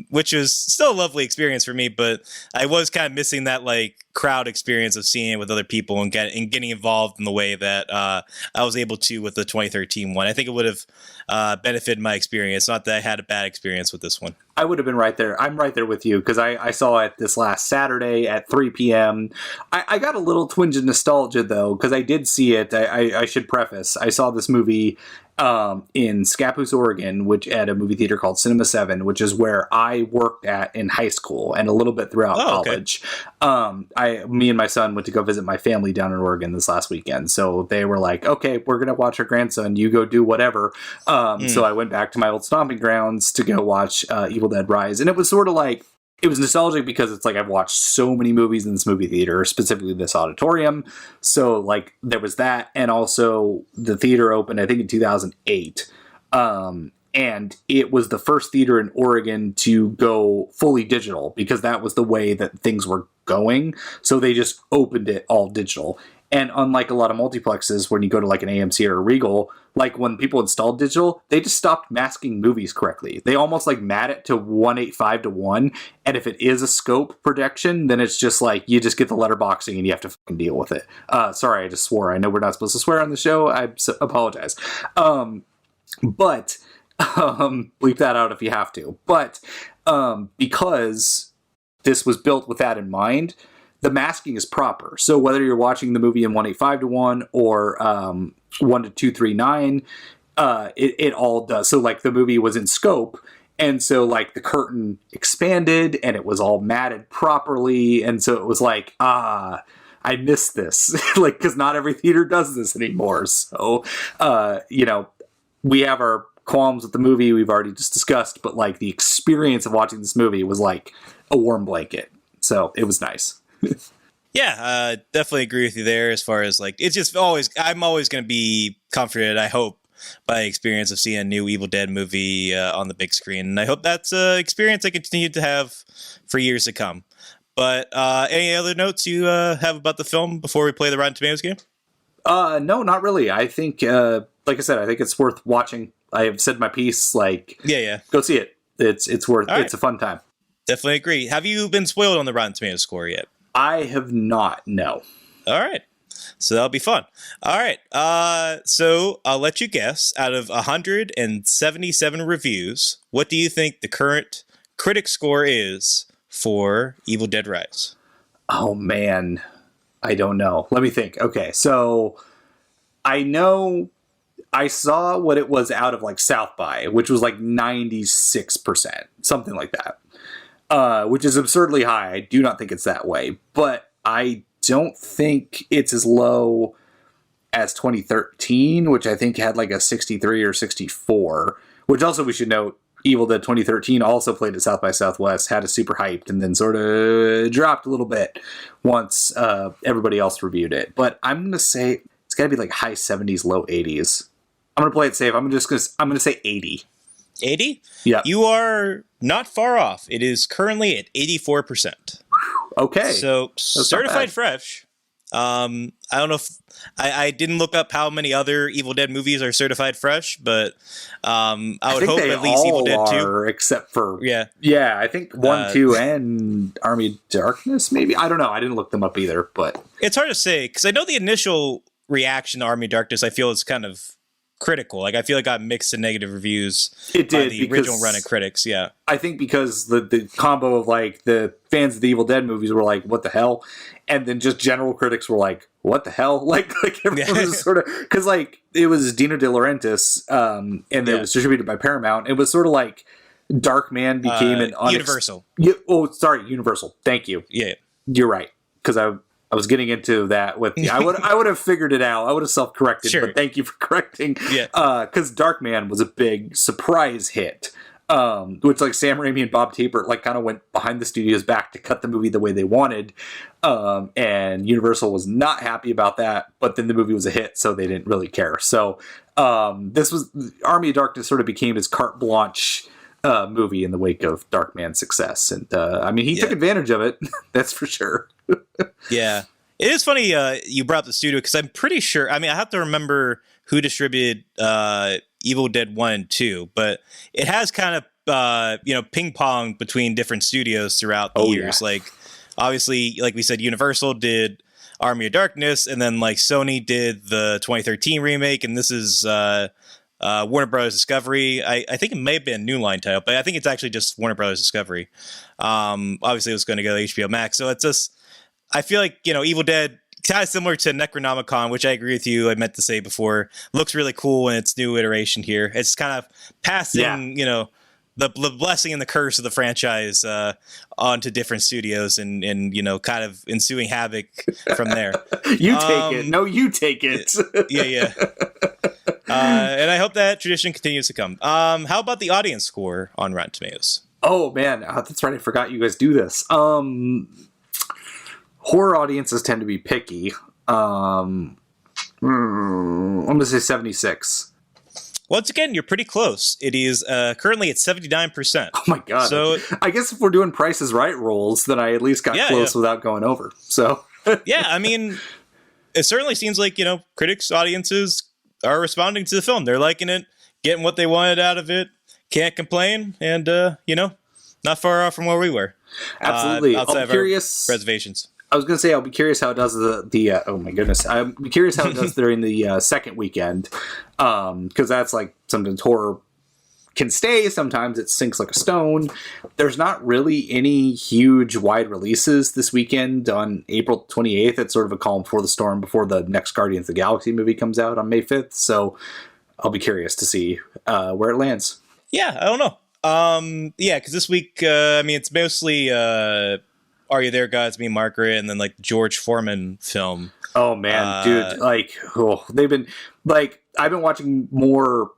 which is still a lovely experience for me, but I was kind of missing that like crowd experience of seeing it with other people and getting involved in the way that I was able to with the 2013 one. I think it would have benefited my experience. Not that I had a bad experience with this one. I would have been right there. I'm right there with you because I saw it this last Saturday at 3 p.m. I got a little twinge of nostalgia, though, because I did see it. I should preface. I saw this movie in Scappoose, Oregon, which at a movie theater called Cinema 7, which is where I worked at in high school and a little bit throughout college. Me and my son went to go visit my family down in Oregon this last weekend. So they were like, okay, we're going to watch our grandson. You go do whatever. So I went back to my old stomping grounds to go watch Evil Dead Rise. And it was sort of like, it was nostalgic because it's like I've watched so many movies in this movie theater, specifically this auditorium. So like there was that, and also the theater opened, I think, in 2008. And it was the first theater in Oregon to go fully digital because that was the way that things were going. So they just opened it all digital. And unlike a lot of multiplexes, when you go to like an AMC or a Regal, like when people installed digital, they just stopped masking movies correctly. They almost like mat it to 1:8:5 to 1. And if it is a scope projection, then it's just like you just get the letterboxing and you have to fucking deal with it. Sorry, I just swore. I know we're not supposed to swear on the show. I apologize. But bleep that out if you have to. But because this was built with that in mind, the masking is proper. So whether you're watching the movie in 1:8:5 to 1 or 1:2:3:9, it all does. So like the movie was in scope, and so like the curtain expanded and it was all matted properly, and so it was like I missed this, like because not every theater does this anymore. So we have our qualms with the movie we've already just discussed, but like the experience of watching this movie was like a warm blanket. So it was nice. Yeah, definitely agree with you there as far as like, it's just I'm always going to be comforted, I hope, by the experience of seeing a new Evil Dead movie on the big screen. And I hope that's an experience I continue to have for years to come. But any other notes you have about the film before we play the Rotten Tomatoes game? No, not really. I think, like I said, I think it's worth watching. I have said my piece, like, go see it. It's worth, it's a fun time. Definitely agree. Have you been spoiled on the Rotten Tomatoes score yet? I have not, no. All right. So that'll be fun. All right. So I'll let you guess, out of 177 reviews, what do you think the current critic score is for Evil Dead Rise? Oh, man. I don't know. Let me think. Okay, so I know I saw what it was out of like South by, which was like 96%, something like that. Which is absurdly high. I do not think it's that way, but I don't think it's as low as 2013, which I think had like a 63 or 64, which also we should note, Evil Dead 2013 also played at South by Southwest, had a super hyped, and then sort of dropped a little bit once everybody else reviewed it. But I'm going to say it's got to be like high 70s, low 80s. I'm gonna play it safe. I'm gonna say 80. 80? Yeah. You are not far off. It is currently at 84%. Okay. So not certified bad. fresh. I don't know if I didn't look up how many other Evil Dead movies are certified fresh, but I would think hope they at least Evil all Dead 2. are, except for Yeah. I think 1, 2, and Army of Darkness. Maybe I don't know. I didn't look them up either, but It's hard to say because I know the initial reaction to Army of Darkness I feel is kind of critical. Like I feel it got mixed and negative reviews. It by did, the because original run of critics. Yeah. I think because the combo of like the fans of the Evil Dead movies were like, "What the hell," and then just general critics were like, "What the hell?" Like everyone was sort of, because like it was Dino De Laurentiis, and it was distributed by Paramount. It was sort of like Darkman became an Universal. Universal. Thank you. Yeah. You're right, because I was getting into that with I would have figured it out. I would have self-corrected, Sure. but thank you for correcting. Yeah. Because Darkman was a big surprise hit. Which like Sam Raimi and Bob Tapert like kind of went behind the studio's back to cut the movie the way they wanted. And Universal was not happy about that, but then the movie was a hit, so they didn't really care. So this was Army of Darkness sort of became his carte blanche movie in the wake of Darkman's success. And I mean, he took advantage of it. That's for sure. Yeah. It is funny you brought up the studio because I'm pretty sure, I mean, I have to remember who distributed Evil Dead 1 and 2, but it has kind of, ping pong between different studios throughout the years. Yeah. Like, obviously, like we said, Universal did Army of Darkness, and then like Sony did the 2013 remake, and this is Warner Brothers Discovery. I think it may have been a New Line title, but I think it's actually just Warner Brothers Discovery. Obviously, it was going to go to HBO Max, so it's just, I feel like, Evil Dead, kind of similar to Necronomicon, which I agree with you, I meant to say before, looks really cool in its new iteration here. It's kind of passing, the blessing and the curse of the franchise onto different studios and kind of ensuing havoc from there. You take it. No, you take it. Yeah. And I hope that tradition continues to come. How about the audience score on Rotten Tomatoes? Oh, man. That's right. I forgot you guys do this. Horror audiences tend to be picky. I'm going to say 76. Once again, you're pretty close. It is currently at 79%. Oh my god! So I guess if we're doing Price is Right rolls, then I at least got close without going over. So yeah, I mean, it certainly seems like critics, audiences are responding to the film. They're liking it, getting what they wanted out of it. Can't complain, and not far off from where we were. Absolutely, outside I'm of curious. Our reservations. I was going to say I'll be curious how it does the oh my goodness, I'm curious how it does during the second weekend, because that's like sometimes horror can stay, sometimes it sinks like a stone. There's not really any huge wide releases this weekend on April 28th. It's sort of a calm before the storm before the next Guardians of the Galaxy movie comes out on May 5th. So I'll be curious to see where it lands. Yeah, I don't know. Because this week, it's mostly Are You There, God's Me, Margaret, and then like the George Foreman film. Oh man, dude! They've been like I've been watching more.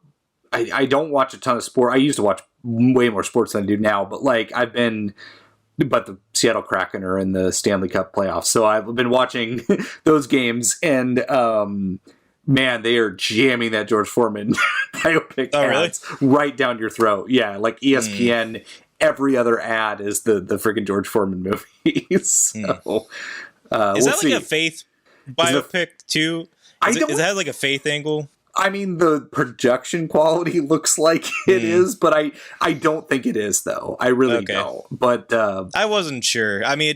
I don't watch a ton of sport. I used to watch way more sports than I do now, but but the Seattle Kraken are in the Stanley Cup playoffs, so I've been watching those games, and man, they are jamming that George Foreman biopic ads right down your throat. Yeah, like ESPN. Every other ad is the friggin' George Foreman movie. So, is that like a faith biopic too? Does it have like a faith angle? I mean, the production quality looks like it is, but I don't think it is, though. I really don't. But I wasn't sure. I mean,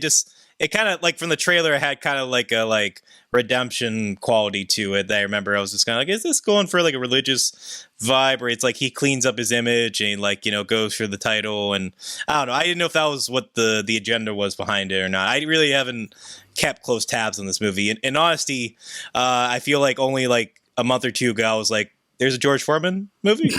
it kind of like from the trailer, it had kind of like a redemption quality to it. That I remember I was just kind of like, is this going for like a religious vibe where it's like he cleans up his image and goes for the title? And I don't know. I didn't know if that was what the agenda was behind it or not. I really haven't kept close tabs on this movie. In honesty, I feel like only like a month or two ago, I was like, there's a George Foreman movie.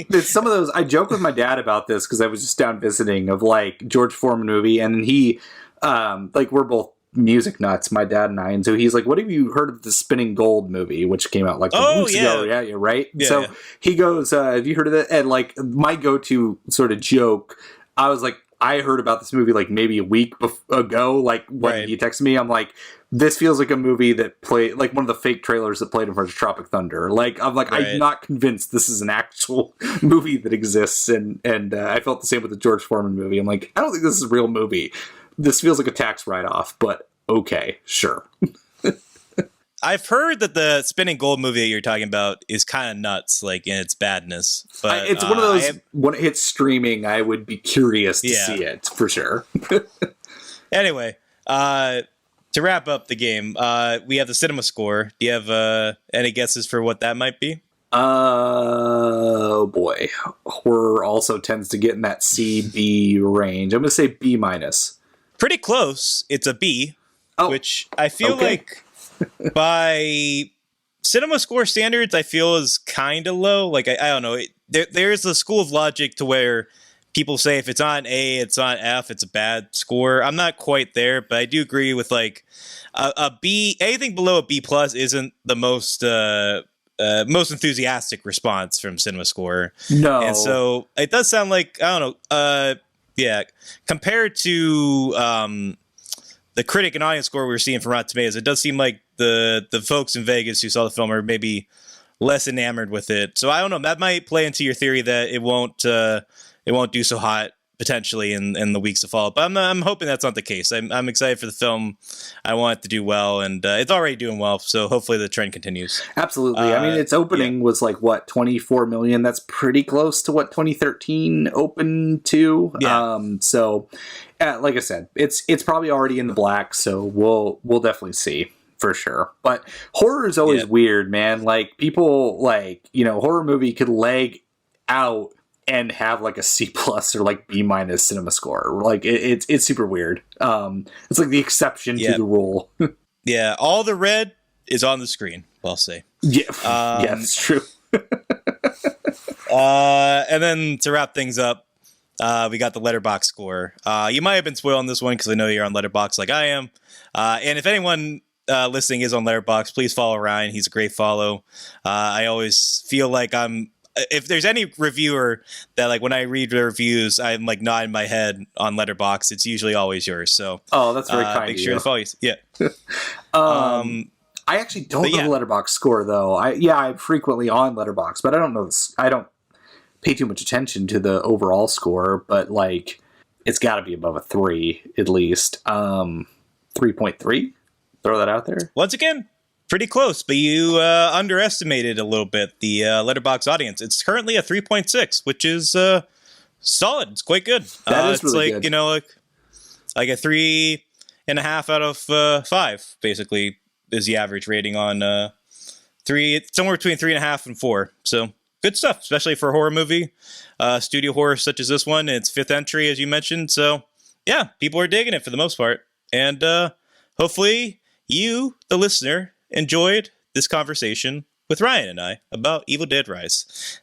There's some of those. I joke with my dad about this because I was just down visiting of like George Foreman movie, and he, we're both music nuts, my dad and I, and so he's like, "What have you heard of the Spinning Gold movie, which came out like weeks ago?" Yeah, you're right. Yeah, so he goes, "Have you heard of it?" And like my go-to sort of joke, I was like, I heard about this movie like maybe a week ago, like when he texted me. I'm like, this feels like a movie that played like one of the fake trailers that played in front of Tropic Thunder. Like, I'm like, I'm not convinced this is an actual movie that exists. And I felt the same with the George Foreman movie. I'm like, I don't think this is a real movie. This feels like a tax write-off, but okay, sure. I've heard that the Spinning Gold movie that you're talking about is kind of nuts, like in its badness. But it's one of those, when it hits streaming, I would be curious to see it, for sure. Anyway, to wrap up the game, we have the cinema score. Do you have any guesses for what that might be? Oh boy. Horror also tends to get in that C-B range. I'm going to say B-. Pretty close. It's a B, which I feel like by cinema score standards, I feel is kind of low. Like, I don't know. There's a school of logic to where people say if it's on A, it's on F, it's a bad score. I'm not quite there, but I do agree with like a B. Anything below a B plus isn't the most enthusiastic response from cinema score. No. And so it does sound like, I don't know, compared to the critic and audience score we were seeing from Rotten Tomatoes, it does seem like the folks in Vegas who saw the film are maybe less enamored with it. So I don't know. That might play into your theory that it won't do so hot potentially in the weeks to follow. But I'm hoping that's not the case. I'm excited for the film. I want it to do well, and it's already doing well. So hopefully the trend continues. Absolutely. I mean, its opening was like what, 24 million. That's pretty close to what 2013 opened to. Yeah. So, like I said, it's probably already in the black. So we'll definitely see. For sure. But horror is always weird, man. Like, people, like, horror movie could leg out and have like a C plus or like B minus cinema score. Like, it's super weird. It's like the exception to the rule. Yeah, all the red is on the screen, I'll say. Yeah, yeah, that's true. And then to wrap things up, we got the Letterboxd score. You might have been spoiling this one because I know you're on Letterboxd like I am. And if anyone listening is on Letterboxd, please follow Ryan. He's a great follow. I always feel like if there's any reviewer that like when I read the reviews, I'm like nodding my head on Letterboxd, it's usually always yours. So that's very kind. Make sure to follow you. Yeah. I actually don't know the Letterboxd score though. I'm frequently on Letterboxd, but I don't know this. I don't pay too much attention to the overall score, but like it's got to be above a 3 at least. 3.3. Throw that out there. Once again, pretty close, but you underestimated a little bit the Letterboxd audience. It's currently a 3.6, which is solid. It's quite good. That is really good. good. Like a 3.5 out of 5, basically, is the average rating on 3. It's somewhere between 3.5 and 4. So good stuff, especially for a horror movie, studio horror such as this one. It's 5th entry, as you mentioned. So yeah, people are digging it for the most part, and hopefully you, the listener, enjoyed this conversation with Ryan and I about Evil Dead Rise.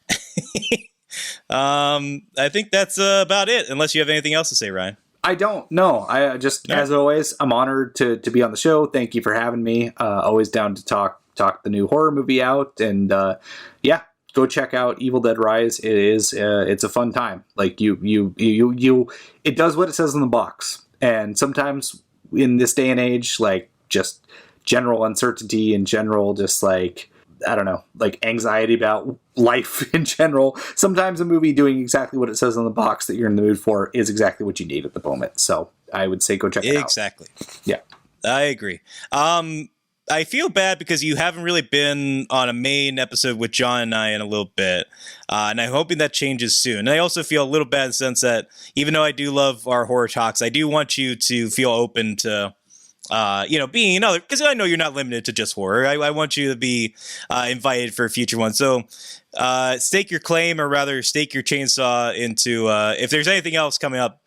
I think that's about it, unless you have anything else to say, Ryan. I don't know. I just, as always, I'm honored to be on the show. Thank you for having me. Always down to talk the new horror movie out, and go check out Evil Dead Rise. It's a fun time. Like it does what it says in the box, and sometimes in this day and age, like just general uncertainty in general, just like, I don't know, like anxiety about life in general. Sometimes a movie doing exactly what it says on the box that you're in the mood for is exactly what you need at the moment. So I would say go check it out. Exactly. Yeah. I agree. I feel bad because you haven't really been on a main episode with John and I in a little bit. And I'm hoping that changes soon. And I also feel a little bad in the sense that even though I do love our horror talks, I do want you to feel open to being other, because I know you're not limited to just horror. I want you to be invited for a future one. So stake your claim, or rather stake your chainsaw into, if there's anything else coming up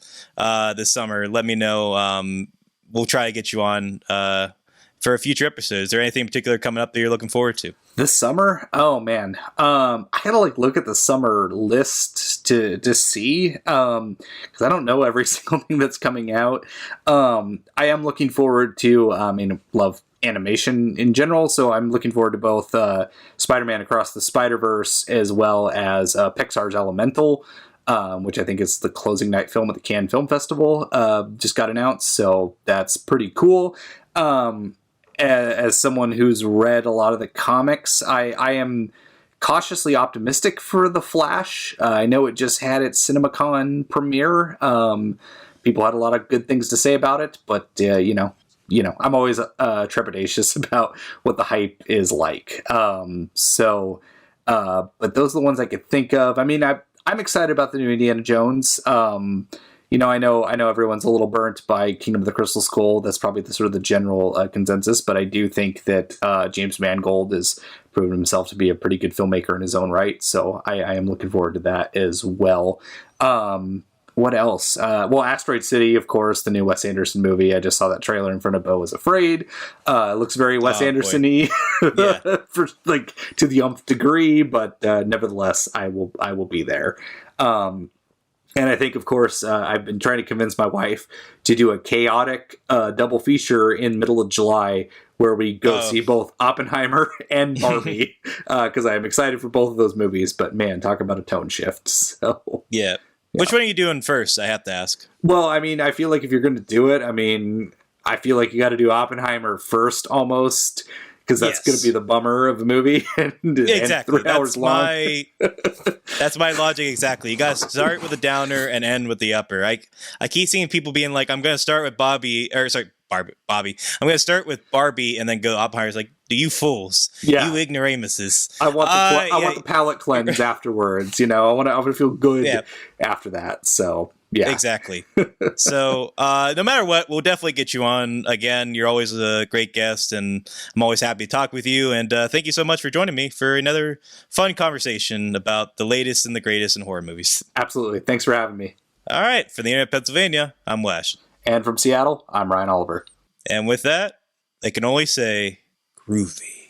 this summer, let me know. We'll try to get you on for a future episode. Is there anything in particular coming up that you're looking forward to? This summer? Oh man. I gotta look at the summer list to see, because I don't know every single thing that's coming out. I am looking forward to, love animation in general, so I'm looking forward to both Spider-Man Across the Spider-Verse as well as Pixar's Elemental. which I think is the closing night film at the Cannes Film Festival, just got announced. So that's pretty cool. As someone who's read a lot of the comics, I am cautiously optimistic for The Flash. I know it just had its CinemaCon premiere. People had a lot of good things to say about it, but I'm always trepidatious about what the hype is like. But those are the ones I could think of. I mean, I'm excited about the new Indiana Jones. I know everyone's a little burnt by Kingdom of the Crystal Skull. That's probably the sort of the general consensus. But I do think that James Mangold has proven himself to be a pretty good filmmaker in his own right. So I am looking forward to that as well. What else? Asteroid City, of course, the new Wes Anderson movie. I just saw that trailer in front of Beau Was Afraid. It looks very Wes Anderson-y for to the nth degree, but nevertheless, I will be there. And I think, of course, I've been trying to convince my wife to do a chaotic double feature in middle of July where we go see both Oppenheimer and Barbie, because I am excited for both of those movies. But man, talk about a tone shift. So yeah. Which one are you doing first? I have to ask. Well, I mean, I feel like if you're going to do it, I feel like you got to do Oppenheimer first almost, because that's going to be the bummer of the movie. Exactly. And 3 hours long. That's my logic exactly. You got to start with the downer and end with the upper. I keep seeing people being like, I'm going to start with Bobby. I'm going to start with Barbie and then go Oppenheimer's like, do you fools? You ignoramuses. I want the palate cleanse afterwards. I want to feel good after that. So yeah, exactly. So no matter what, we'll definitely get you on again. You're always a great guest, and I'm always happy to talk with you. And thank you so much for joining me for another fun conversation about the latest and the greatest in horror movies. Absolutely. Thanks for having me. All right. From the Internet of Pennsylvania, I'm Wes. And from Seattle, I'm Ryan Oliver. And with that, I can only say groovy.